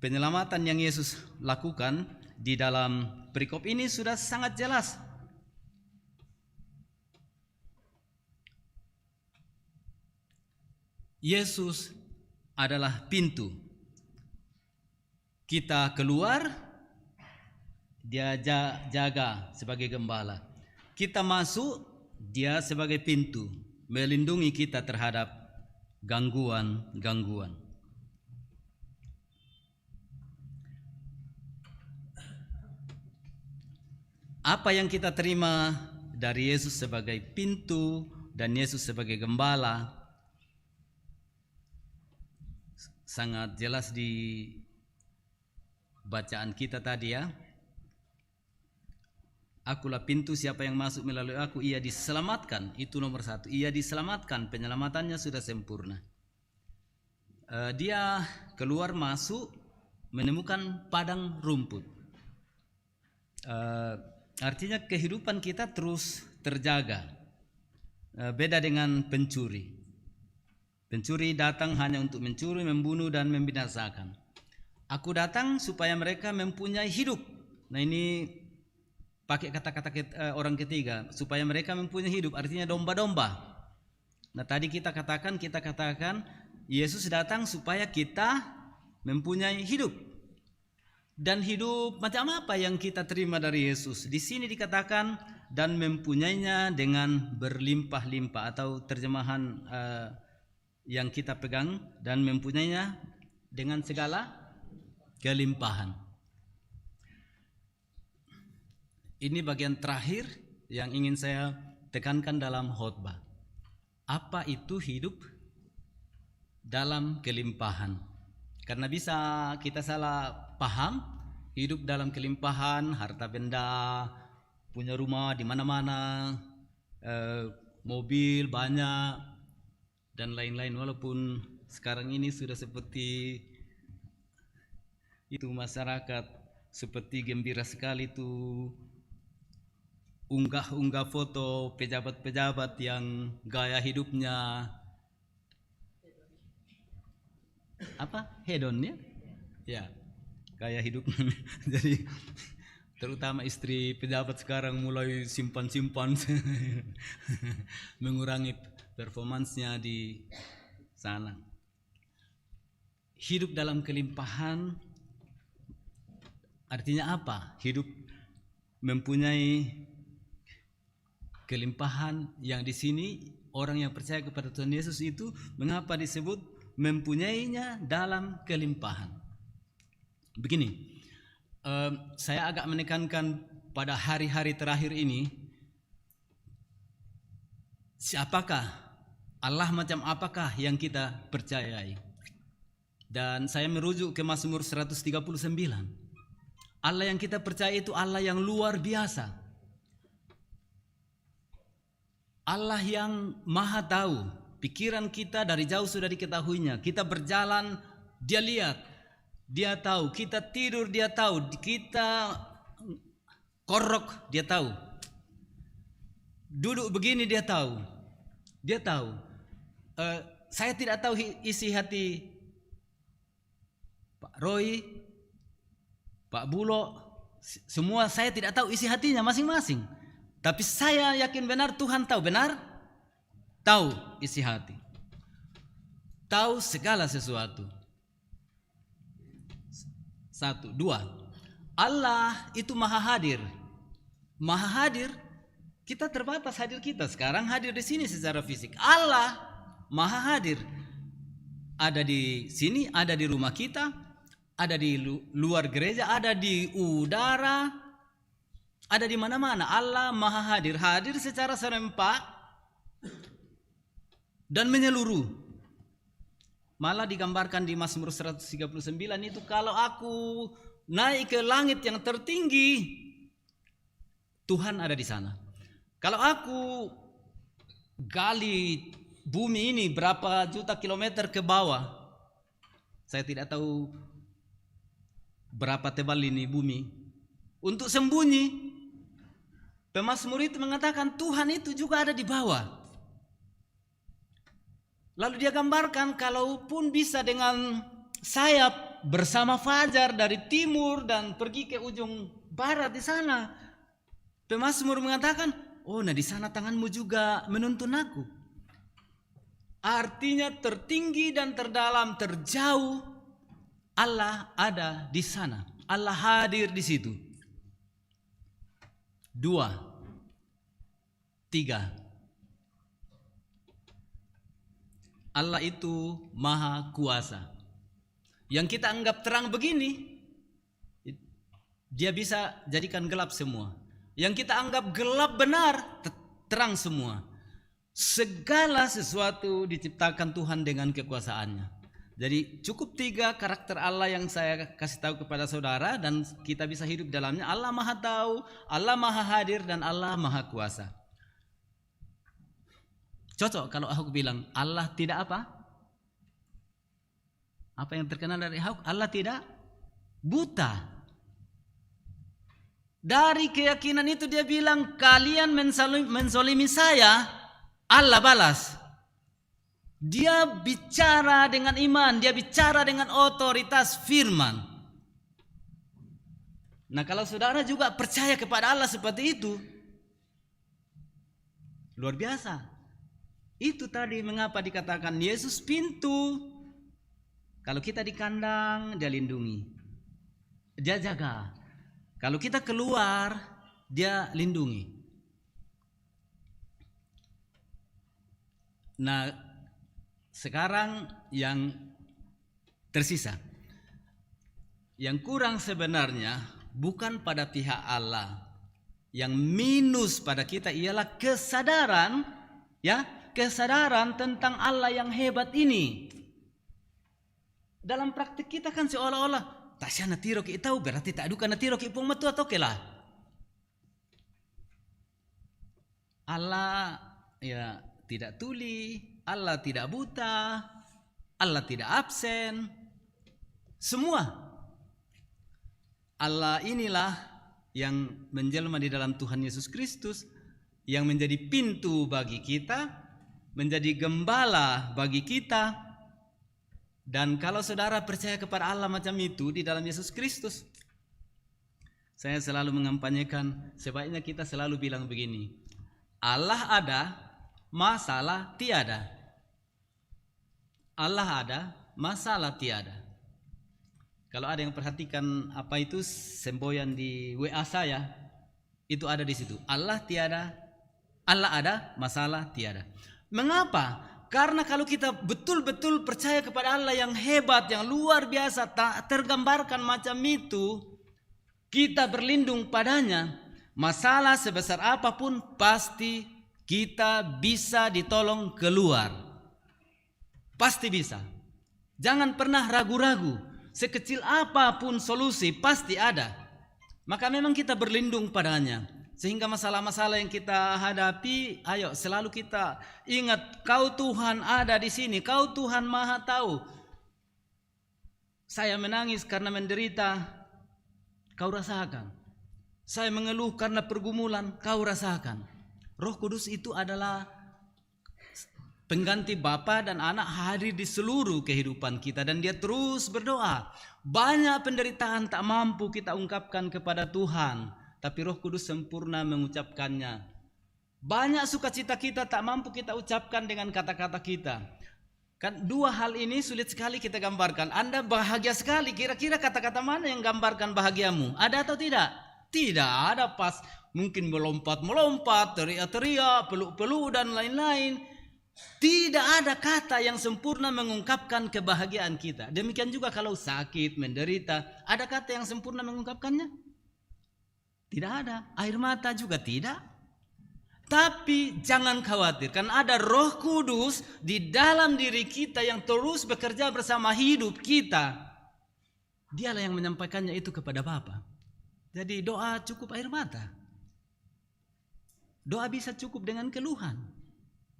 penyelamatan yang Yesus lakukan di dalam perikop ini sudah sangat jelas. Yesus adalah pintu. Kita keluar, dia jaga sebagai gembala. Kita masuk, dia sebagai pintu, melindungi kita terhadap gangguan-gangguan. Apa yang kita terima dari Yesus sebagai pintu dan Yesus sebagai gembala sangat jelas di bacaan kita tadi ya. Akulah pintu, siapa yang masuk melalui aku ia diselamatkan. Itu nomor 1. Ia diselamatkan, penyelamatannya sudah sempurna. Dia keluar masuk menemukan padang rumput. Artinya kehidupan kita terus terjaga. Beda dengan pencuri. Pencuri datang hanya untuk mencuri, membunuh dan membinasakan. Aku datang supaya mereka mempunyai hidup. Nah, ini pakai kata-kata orang ketiga, supaya mereka mempunyai hidup, artinya domba-domba. Nah, tadi kita katakan Yesus datang supaya kita mempunyai hidup. Dan hidup macam apa yang kita terima dari Yesus? Di sini dikatakan dan mempunyainya dengan berlimpah-limpah, atau terjemahan yang kita pegang, dan mempunyainya dengan segala kelimpahan. Ini bagian terakhir yang ingin saya tekankan dalam khotbah. Apa itu hidup dalam kelimpahan? Karena bisa kita salah paham, hidup dalam kelimpahan, harta benda, punya rumah di mana-mana, mobil banyak, dan lain-lain. Walaupun sekarang ini sudah seperti itu, masyarakat seperti gembira sekali tuh, unggah foto pejabat-pejabat yang gaya hidupnya hedon ya, gaya hidup. Jadi terutama istri pejabat sekarang mulai simpan mengurangi performansnya di sana. Hidup dalam kelimpahan artinya apa? Hidup mempunyai kelimpahan, yang di sini orang yang percaya kepada Tuhan Yesus itu mengapa disebut mempunyainya dalam kelimpahan? Begini, saya agak menekankan pada hari-hari terakhir ini, siapakah Allah, macam apakah yang kita percayai? Dan saya merujuk ke Mazmur 139. Allah yang kita percaya itu Allah yang luar biasa. Allah yang maha tahu, pikiran kita dari jauh sudah diketahuinya. Kita berjalan, dia lihat, dia tahu. Kita tidur, dia tahu. Kita korok, dia tahu. Duduk begini, dia tahu. Dia tahu. Saya tidak tahu isi hati Pak Roy, Pak Bulog, semua saya tidak tahu isi hatinya masing-masing. Tapi saya yakin benar Tuhan tahu benar, tahu isi hati, tahu segala sesuatu. 1, 2, Allah itu maha hadir. Maha hadir, kita terbatas hadir kita sekarang hadir di sini secara fisik. Allah maha hadir, ada di sini, ada di rumah kita, ada di luar gereja, ada di udara, ada di mana-mana. Allah maha hadir, hadir secara serempak dan menyeluruh. Malah digambarkan di Mazmur 139 itu, kalau aku naik ke langit yang tertinggi, Tuhan ada di sana. Kalau aku gali bumi ini berapa juta kilometer ke bawah, saya tidak tahu berapa tebal ini bumi, untuk sembunyi, pemazmur itu mengatakan Tuhan itu juga ada di bawah. Lalu dia gambarkan, kalaupun bisa dengan sayap bersama fajar dari timur dan pergi ke ujung barat di sana, pemazmur mengatakan, oh, nah di sana tanganmu juga menuntun aku. Artinya tertinggi dan terdalam, terjauh, Allah ada di sana. Allah hadir di situ. 2, 3. Allah itu maha kuasa. Yang kita anggap terang begini, dia bisa jadikan gelap semua. Yang kita anggap gelap benar, terang semua. Segala sesuatu diciptakan Tuhan dengan kekuasaannya. Jadi cukup 3 karakter Allah yang saya kasih tahu kepada saudara dan kita bisa hidup dalamnya. Allah Maha Tahu, Allah Maha Hadir, dan Allah Maha Kuasa. Cocok kalau Ahok bilang Allah tidak apa? Apa yang terkenal dari Ahok? Allah tidak buta. Dari keyakinan itu dia bilang, kalian menzolimi saya, Allah balas. Dia bicara dengan iman, dia bicara dengan otoritas firman. Nah, kalau saudara juga percaya kepada Allah seperti itu, luar biasa. Itu tadi mengapa dikatakan Yesus pintu. Kalau kita di kandang, dia lindungi, dia jaga. Kalau kita keluar, dia lindungi. Nah, sekarang yang tersisa, yang kurang sebenarnya bukan pada pihak Allah. Yang minus pada kita ialah kesadaran, ya, kesadaran tentang Allah yang hebat ini. Dalam praktik kita kan seolah-olah tasya natiro ki tahu berarti tak adukan natiro ki pung matu atau kelah. Allah ya tidak tuli, Allah tidak buta, Allah tidak absen. Semua Allah inilah yang menjelma di dalam Tuhan Yesus Kristus, yang menjadi pintu bagi kita, menjadi gembala bagi kita. Dan kalau saudara percaya kepada Allah macam itu di dalam Yesus Kristus, saya selalu mengampanyekan sebaiknya kita selalu bilang begini: Allah ada, masalah tiada. Allah ada, masalah tiada. Kalau ada yang perhatikan apa itu semboyan di WA saya, itu ada di situ. Allah tiada, Allah ada, masalah tiada. Mengapa? Karena kalau kita betul-betul percaya kepada Allah yang hebat, yang luar biasa, tak tergambarkan macam itu, kita berlindung padanya, masalah sebesar apapun pasti kita bisa ditolong keluar. Pasti bisa. Jangan pernah ragu-ragu. Sekecil apapun solusi pasti ada. Maka memang kita berlindung padanya. Sehingga masalah-masalah yang kita hadapi, ayo selalu kita ingat, Kau Tuhan ada di sini, Kau Tuhan Maha Tahu. Saya menangis karena menderita, Kau rasakan. Saya mengeluh karena pergumulan, Kau rasakan. Roh Kudus itu adalah pengganti Bapa dan Anak hadir di seluruh kehidupan kita, dan dia terus berdoa. Banyak penderitaan tak mampu kita ungkapkan kepada Tuhan, tapi Roh Kudus sempurna mengucapkannya. Banyak sukacita kita tak mampu kita ucapkan dengan kata-kata kita. Kan 2 hal ini sulit sekali kita gambarkan. Anda bahagia sekali, kira-kira kata-kata mana yang gambarkan bahagiamu? Ada atau tidak? Tidak ada, pas mungkin melompat-melompat, teriak-teriak, peluk-peluk dan lain-lain. Tidak ada kata yang sempurna mengungkapkan kebahagiaan kita. Demikian juga kalau sakit, menderita, ada kata yang sempurna mengungkapkannya? Tidak ada. Air mata juga tidak. Tapi jangan khawatir, kan ada Roh Kudus di dalam diri kita yang terus bekerja bersama hidup kita. Dialah yang menyampaikannya itu kepada Bapa. Jadi doa cukup air mata. Doa bisa cukup dengan keluhan.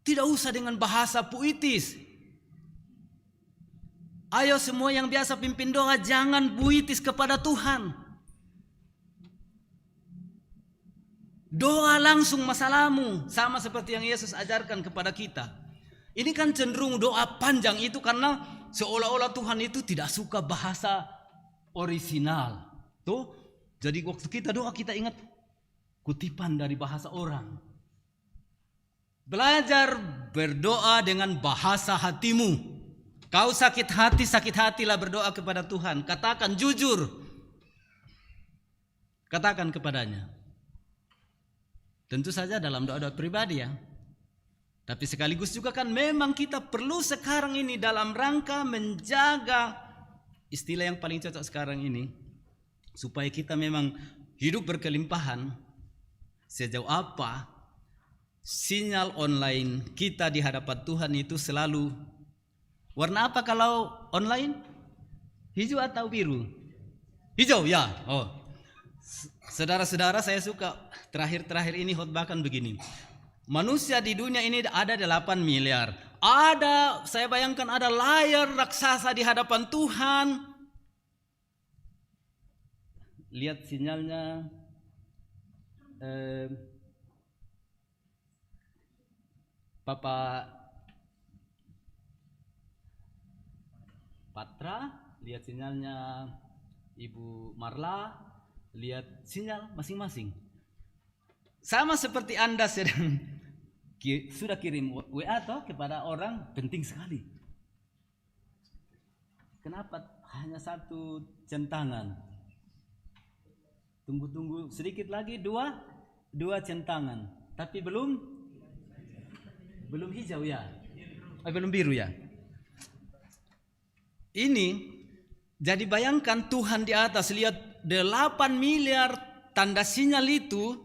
Tidak usah dengan bahasa puitis. Ayo semua yang biasa pimpin doa, jangan puitis kepada Tuhan. Doa langsung masalahmu, sama seperti yang Yesus ajarkan kepada kita. Ini kan cenderung doa panjang itu karena seolah-olah Tuhan itu tidak suka bahasa orisinal. Tuh, jadi waktu kita doa kita ingat kutipan dari bahasa orang. Belajar berdoa dengan bahasa hatimu. Kau sakit hatilah berdoa kepada Tuhan. Katakan jujur. Katakan kepadanya. Tentu saja dalam doa-doa pribadi ya. Tapi sekaligus juga kan memang kita perlu sekarang ini dalam rangka menjaga, istilah yang paling cocok sekarang ini, supaya kita memang hidup berkelimpahan. Sejauh apa sinyal online kita di hadapan Tuhan itu selalu Warna apa kalau online? Hijau atau biru? Hijau ya. Oh, saudara-saudara, saya suka terakhir-terakhir ini khotbahkan begini. Manusia di dunia ini ada 8 miliar. Saya bayangkan ada layar raksasa di hadapan Tuhan. Lihat sinyalnya. Papa Patra, lihat sinyalnya Ibu Marla, lihat sinyal masing-masing. Sama seperti Anda sudah kirim WA toh kepada orang, penting sekali. Kenapa hanya 1 centangan? Tunggu sedikit lagi, 2 centangan. Tapi belum hijau ya. Belum biru ya. Ini jadi bayangkan Tuhan di atas, lihat 8 miliar tanda sinyal itu.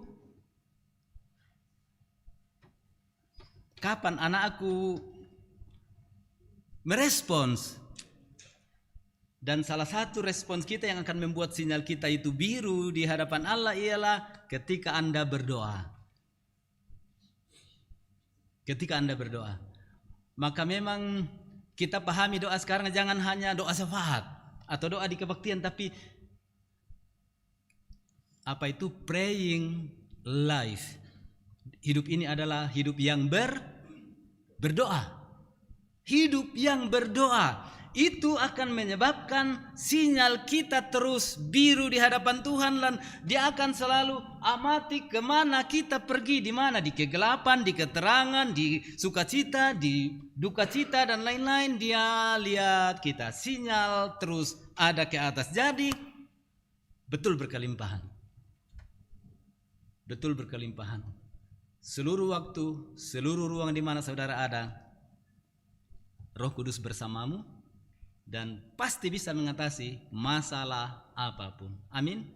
Kapan anakku merespons? Dan salah satu respons kita yang akan membuat sinyal kita itu biru di hadapan Allah ialah ketika Anda berdoa. Ketika Anda berdoa. Maka memang kita pahami doa sekarang jangan hanya doa syafaat atau doa di kebaktian, tapi apa itu praying life. Hidup ini adalah hidup yang berdoa. Hidup yang berdoa. Itu akan menyebabkan sinyal kita terus biru di hadapan Tuhan, dan Dia akan selalu amati kemana kita pergi, di mana, di kegelapan, di keterangan, di sukacita, di duka cita dan lain-lain. Dia lihat kita, sinyal terus ada ke atas. Jadi betul berkelimpahan. Betul berkelimpahan. Seluruh waktu, seluruh ruang di mana saudara ada, Roh Kudus bersamamu dan pasti bisa mengatasi masalah apapun. Amin.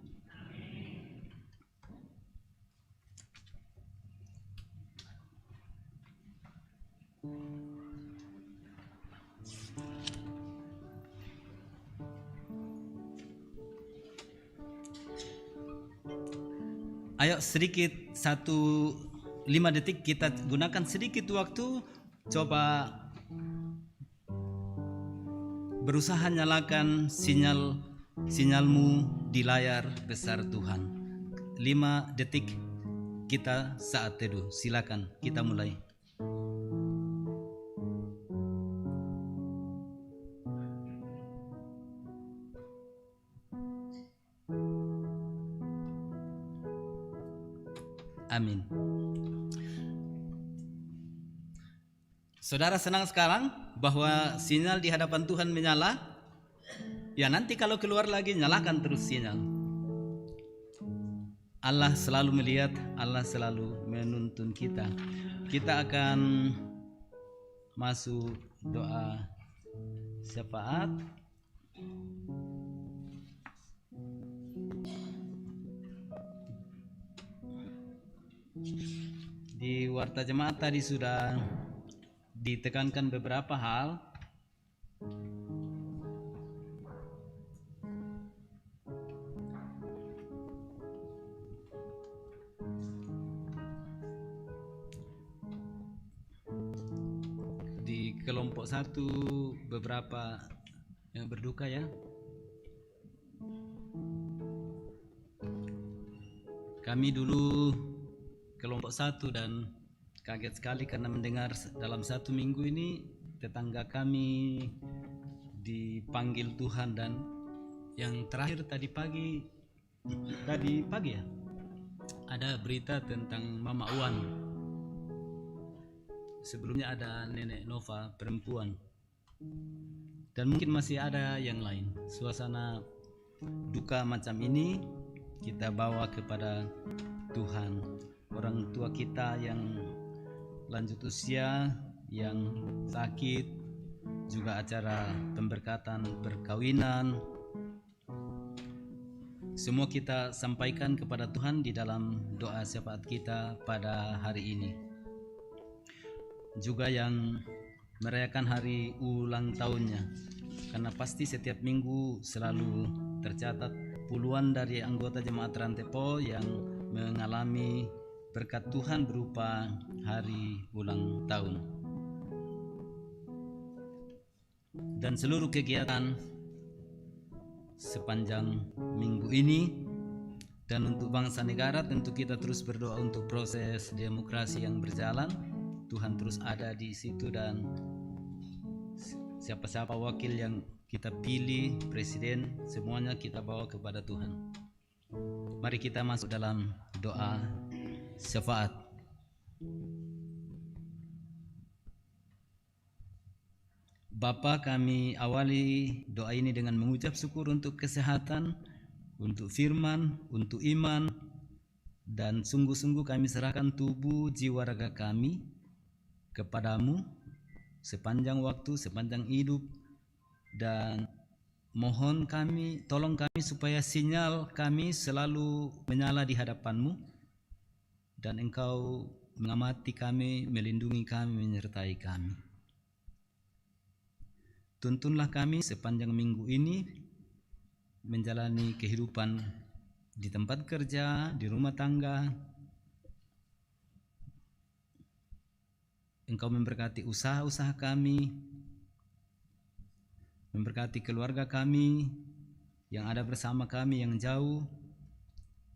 Ayo sedikit 5 detik kita gunakan sedikit waktu, coba berusaha nyalakan sinyalmu di layar besar Tuhan. 5 detik kita saat teduh. Silakan kita mulai. Amin. Saudara senang sekarang bahwa sinyal di hadapan Tuhan menyala? Ya, nanti kalau keluar lagi nyalakan terus sinyal. Allah selalu melihat, Allah selalu menuntun kita. Kita akan masuk doa syafaat. Di warta jemaat tadi sudah ditekankan beberapa hal. Di kelompok 1 beberapa yang berduka ya. Kami dulu kelompok 1 dan kaget sekali karena mendengar dalam 1 minggu ini tetangga kami dipanggil Tuhan. Dan yang terakhir tadi pagi ya, ada berita tentang Mama Uwan. Sebelumnya ada Nenek Nova perempuan, dan mungkin masih ada yang lain. Suasana duka macam ini kita bawa kepada Tuhan. Orang tua kita yang lanjut usia, yang sakit, juga acara pemberkatan perkawinan, semua kita sampaikan kepada Tuhan di dalam doa syafaat kita pada hari ini. Juga yang merayakan hari ulang tahunnya. Karena pasti setiap minggu selalu tercatat puluhan dari anggota jemaat Rantepo yang mengalami berkat Tuhan berupa hari ulang tahun. Dan seluruh kegiatan sepanjang minggu ini, dan untuk bangsa negara tentu kita terus berdoa untuk proses demokrasi yang berjalan. Tuhan terus ada di situ, dan siapa-siapa wakil yang kita pilih, presiden, semuanya kita bawa kepada Tuhan. Mari kita masuk dalam doa syafaat. Bapa, kami awali doa ini dengan mengucap syukur untuk kesehatan, untuk firman, untuk iman, dan sungguh-sungguh kami serahkan tubuh, jiwa, raga kami kepadamu sepanjang waktu, sepanjang hidup, dan mohon kami, tolong kami supaya sinyal kami selalu menyala di hadapanmu, dan Engkau mengamati kami, melindungi kami, menyertai kami. Tuntunlah kami sepanjang minggu ini menjalani kehidupan di tempat kerja, di rumah tangga. Engkau memberkati usaha-usaha kami, memberkati keluarga kami yang ada bersama kami yang jauh,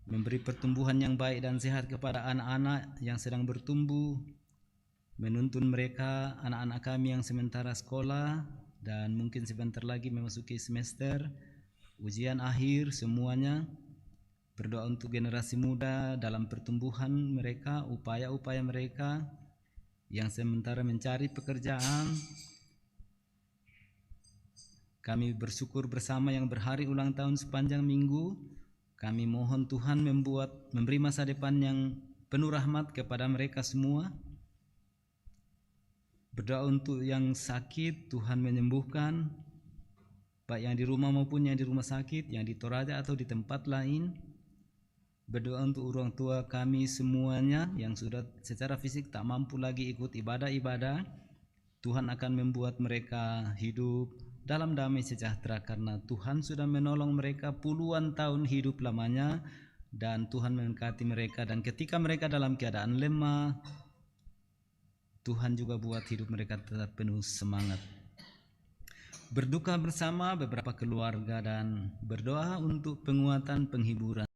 memberi pertumbuhan yang baik dan sehat kepada anak-anak yang sedang bertumbuh, menuntun mereka, anak-anak kami yang sementara sekolah dan mungkin sebentar lagi memasuki semester ujian akhir, semuanya. Berdoa untuk generasi muda dalam pertumbuhan mereka, upaya-upaya mereka yang sementara mencari pekerjaan. Kami bersyukur bersama yang berhari ulang tahun sepanjang minggu. Kami mohon Tuhan memberi masa depan yang penuh rahmat kepada mereka semua. Berdoa untuk yang sakit, Tuhan menyembuhkan, baik yang di rumah maupun yang di rumah sakit, yang di Toraja atau di tempat lain. Berdoa untuk orang tua kami semuanya yang sudah secara fisik tak mampu lagi ikut ibadah-ibadah. Tuhan akan membuat mereka hidup dalam damai sejahtera karena Tuhan sudah menolong mereka puluhan tahun hidup lamanya, dan Tuhan memberkati mereka. Dan ketika mereka dalam keadaan lemah, Tuhan juga buat hidup mereka tetap penuh semangat. Berduka bersama beberapa keluarga dan berdoa untuk penguatan, penghiburan.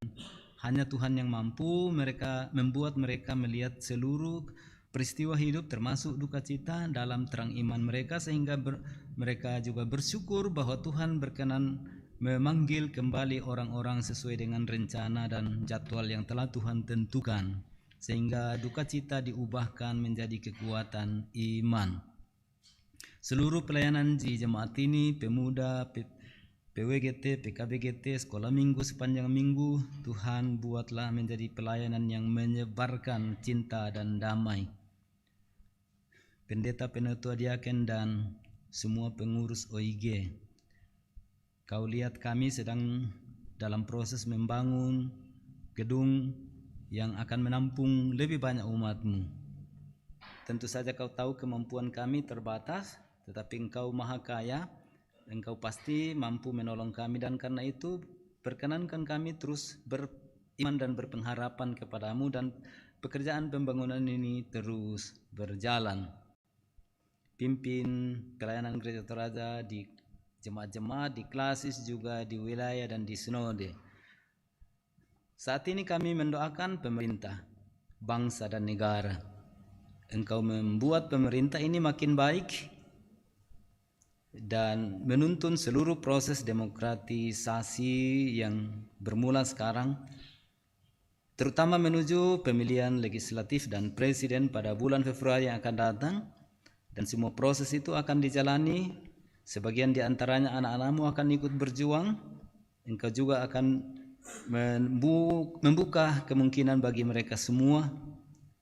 Hanya Tuhan yang mampu membuat mereka melihat seluruh peristiwa hidup termasuk duka cita dalam terang iman mereka, sehingga mereka juga bersyukur bahwa Tuhan berkenan memanggil kembali orang-orang sesuai dengan rencana dan jadwal yang telah Tuhan tentukan, sehingga duka cita diubahkan menjadi kekuatan iman. Seluruh pelayanan di jemaat ini, pemuda, PWGT, PKBGT, sekolah minggu sepanjang minggu, Tuhan buatlah menjadi pelayanan yang menyebarkan cinta dan damai. Pendeta, penatua, diaken, dan semua pengurus OIG, kau lihat kami sedang dalam proses membangun gedung yang akan menampung lebih banyak umatmu. Tentu saja kau tahu kemampuan kami terbatas, tetapi Engkau maha kaya, Engkau pasti mampu menolong kami, dan karena itu perkenankan kami terus beriman dan berpengharapan kepadamu, dan pekerjaan pembangunan ini terus berjalan. Pimpin pelayanan Gereja Toraja di jemaat-jemaat, di klasis, juga di wilayah dan di sinode. Saat ini kami mendoakan pemerintah, bangsa dan negara. Engkau membuat pemerintah ini makin baik dan menuntun seluruh proses demokratisasi yang bermula sekarang, terutama menuju pemilihan legislatif dan presiden pada bulan Februari yang akan datang. Dan semua proses itu akan dijalani. Sebagian di antaranya anak-anakmu akan ikut berjuang. Engkau juga akan membuka kemungkinan bagi mereka semua,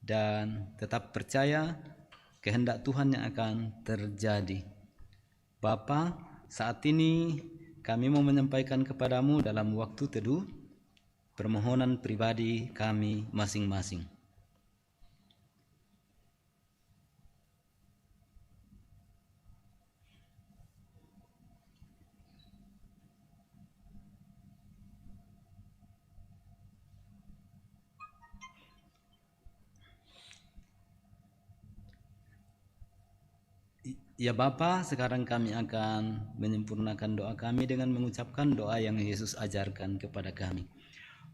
dan tetap percaya kehendak Tuhan yang akan terjadi. Bapa, saat ini kami mau menyampaikan kepadamu dalam waktu teduh permohonan pribadi kami masing-masing. Ya Bapa, sekarang kami akan menyempurnakan doa kami dengan mengucapkan doa yang Yesus ajarkan kepada kami.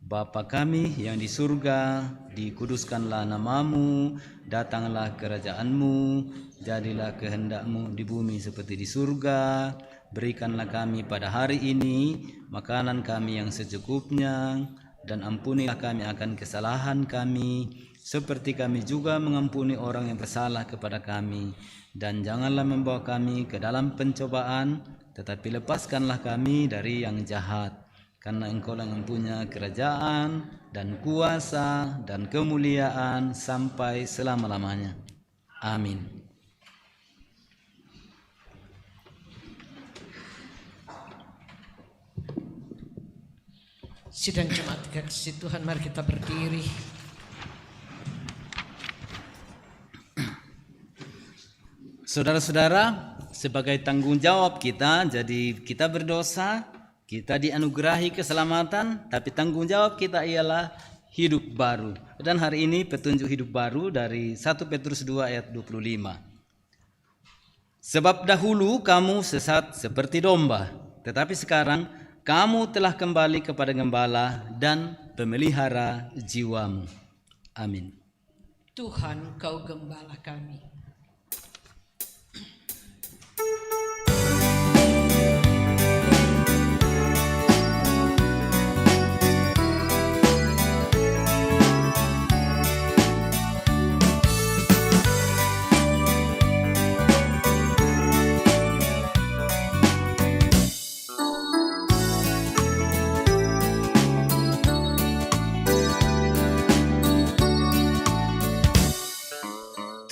Bapa kami yang di surga, dikuduskanlah namamu, datanglah kerajaanmu, jadilah kehendak-Mu di bumi seperti di surga. Berikanlah kami pada hari ini makanan kami yang secukupnya, dan ampunilah kami akan kesalahan kami, seperti kami juga mengampuni orang yang bersalah kepada kami. Dan janganlah membawa kami ke dalam pencobaan, tetapi lepaskanlah kami dari yang jahat. Karena Engkau yang mempunyai kerajaan dan kuasa dan kemuliaan sampai selama-lamanya. Amin. Sidang jemaat kasih Tuhan, mari kita berdiri. Saudara-saudara, sebagai tanggung jawab kita, jadi kita berdosa, kita dianugerahi keselamatan, tapi tanggung jawab kita ialah hidup baru. Dan hari ini petunjuk hidup baru dari 1 Petrus 2 ayat 25. Sebab dahulu kamu sesat seperti domba, tetapi sekarang kamu telah kembali kepada gembala dan pemelihara jiwamu. Amin. Tuhan, Kau gembala kami.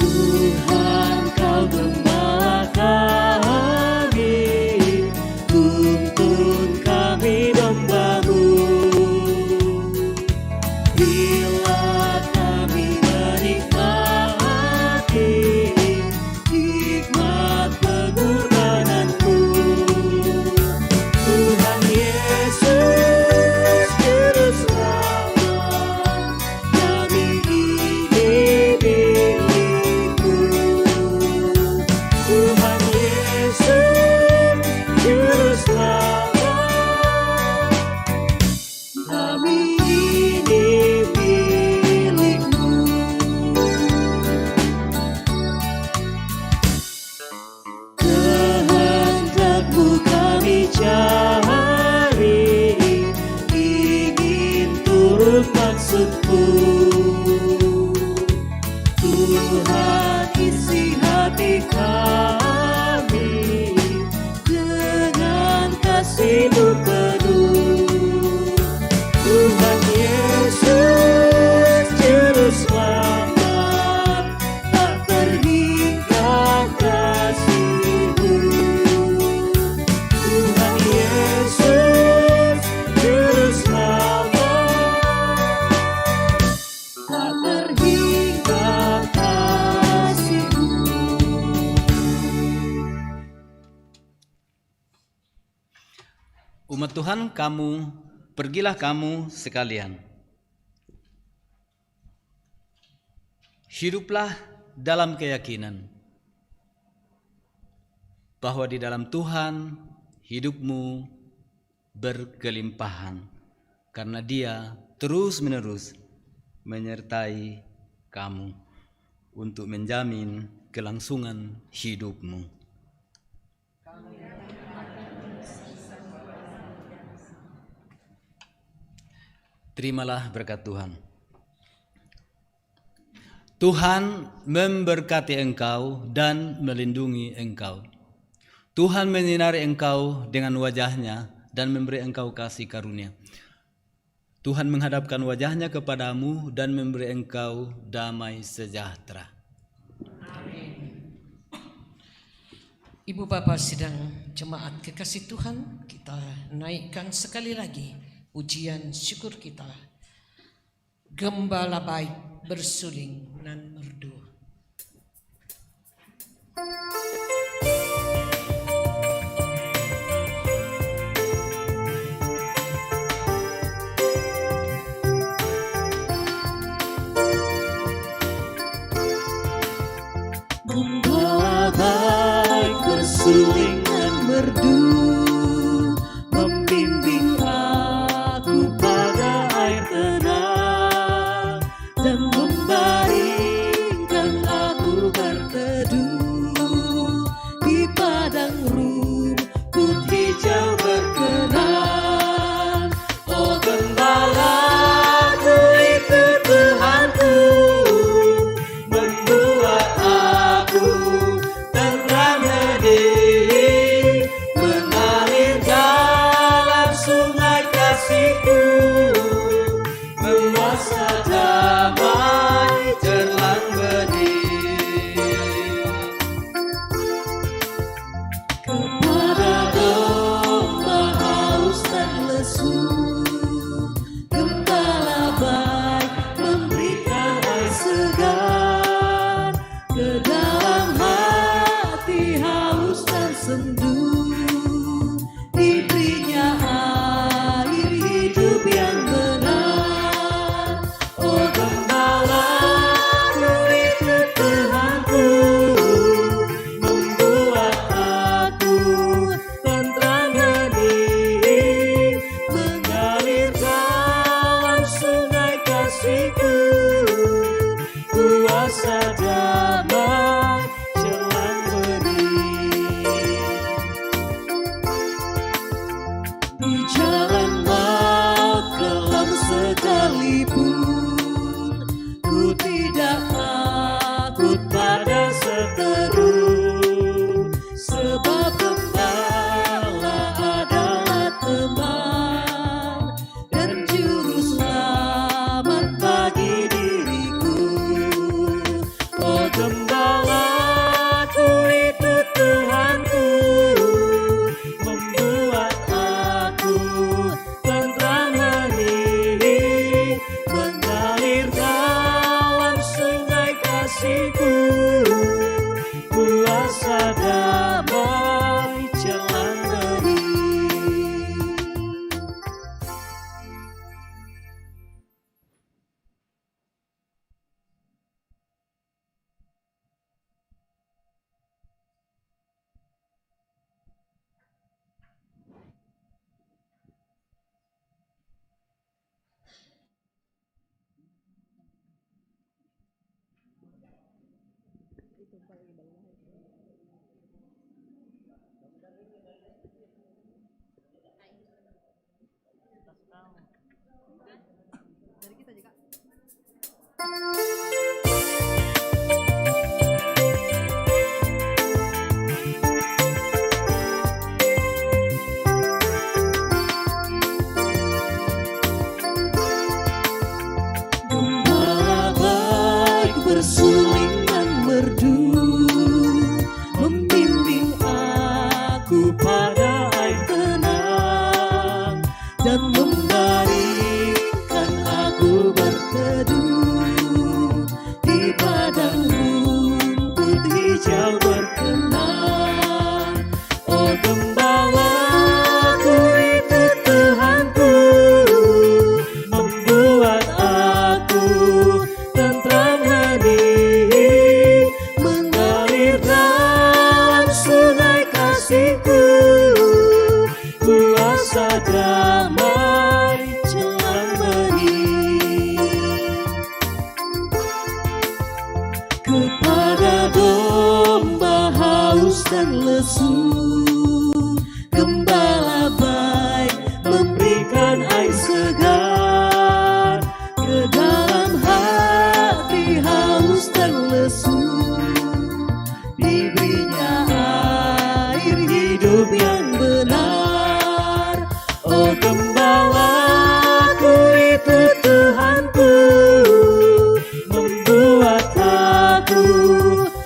Tuhan, Kau gembala kami, tuntun kami domba-Mu. Bila kami menikmati hikmat pengorbanan-Mu, Tuhan Yesus Juru Selamat, kami ini milik-Mu. Tuhan Yesus Juru Selamat, kami ini milik-Mu. Kehendak-Mu kami cari, ingin turut maksud-Mu. Tuhan, isi hati kami dengan kasih-Mu penuh. Tuhan Yesus Juru Selamat, tak terhingga kasih-Mu. Tuhan Yesus Juru Selamat, tak terhingga kasih-Mu. Umat Tuhan, pergilah kamu sekalian. Hiduplah dalam keyakinan bahwa di dalam Tuhan hidupmu berkelimpahan, karena Dia terus-menerus menyertai kamu untuk menjamin kelangsungan hidupmu. Terimalah berkat Tuhan. Tuhan memberkati engkau dan melindungi engkau. Tuhan menyinari engkau dengan wajah-Nya dan memberi engkau kasih karunia. Tuhan menghadapkan wajah-Nya kepadamu dan memberi engkau damai sejahtera. Ibu Bapak sidang jemaat kekasih Tuhan, kita naikkan sekali lagi pujian syukur kita. Gembala baik bersuling nan merdu. Gembala baik Di jalan maut kelam sekalipun, ku tidak takut pada seteru, sebab Gembala adalah teman dan juru selamat bagi diriku. Oh Gembalaku itu Tuhanku, membuat aku tentram hati, mengalir dalam sungai kasih-Ku, kuasa damai jalan beri. Gembala baik bersulingan merdu, membimbing aku pada air tenang dan membaringkan aku berteduh di padang rumput hijau berkenan. Oh Gembalaku itu Tuhanku, membuat aku tentram hati, mengalir dalam sungai kasih-Ku, kuasa damai jalan beri. Kepada domba haus dan lesu, Gembala baik memberikan air segar. Ke dalam hati haus dan lesu, diberinya air hidup yang benar. Oh Gembalaku itu Tuhanku, membuat aku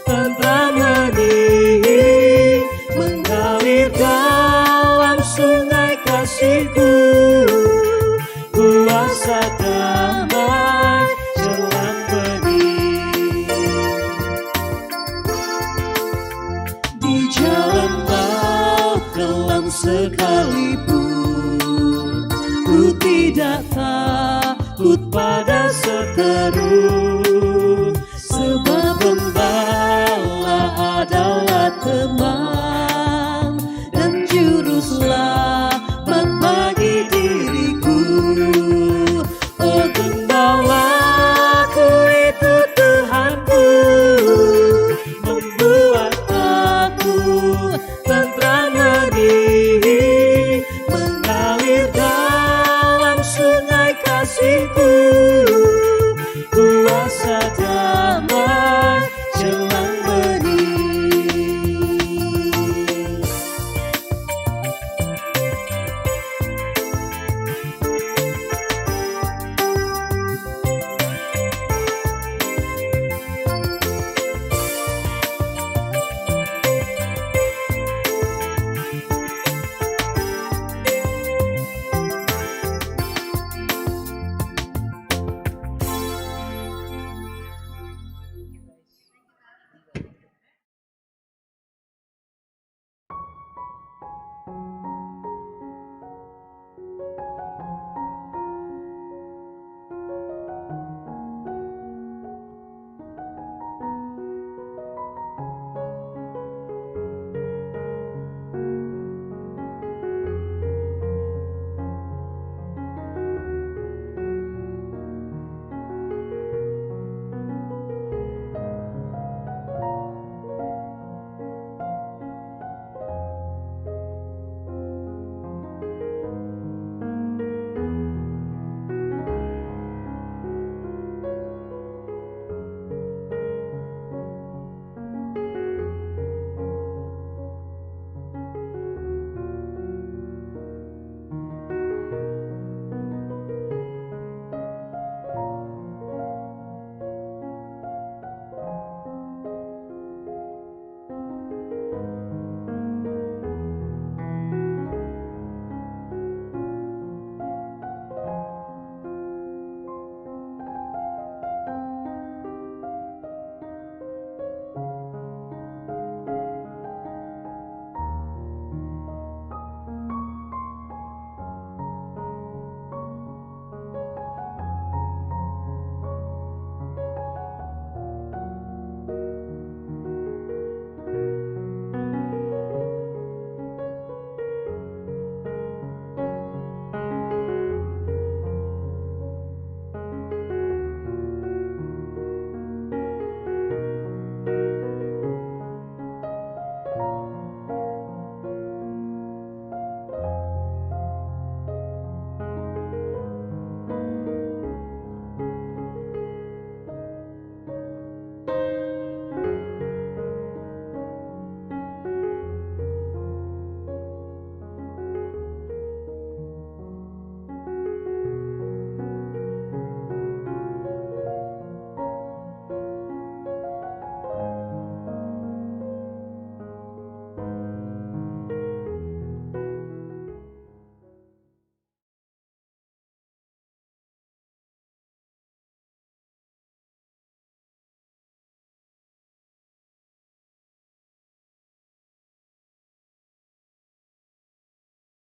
tentram hati, mengalir dalam sungai kasih-Ku, kuasa damai jalan beri. Di jalan maut kelam sekalipun, ku tidak takut pada seteru, sebab Gembala adalah teman dan juru selamat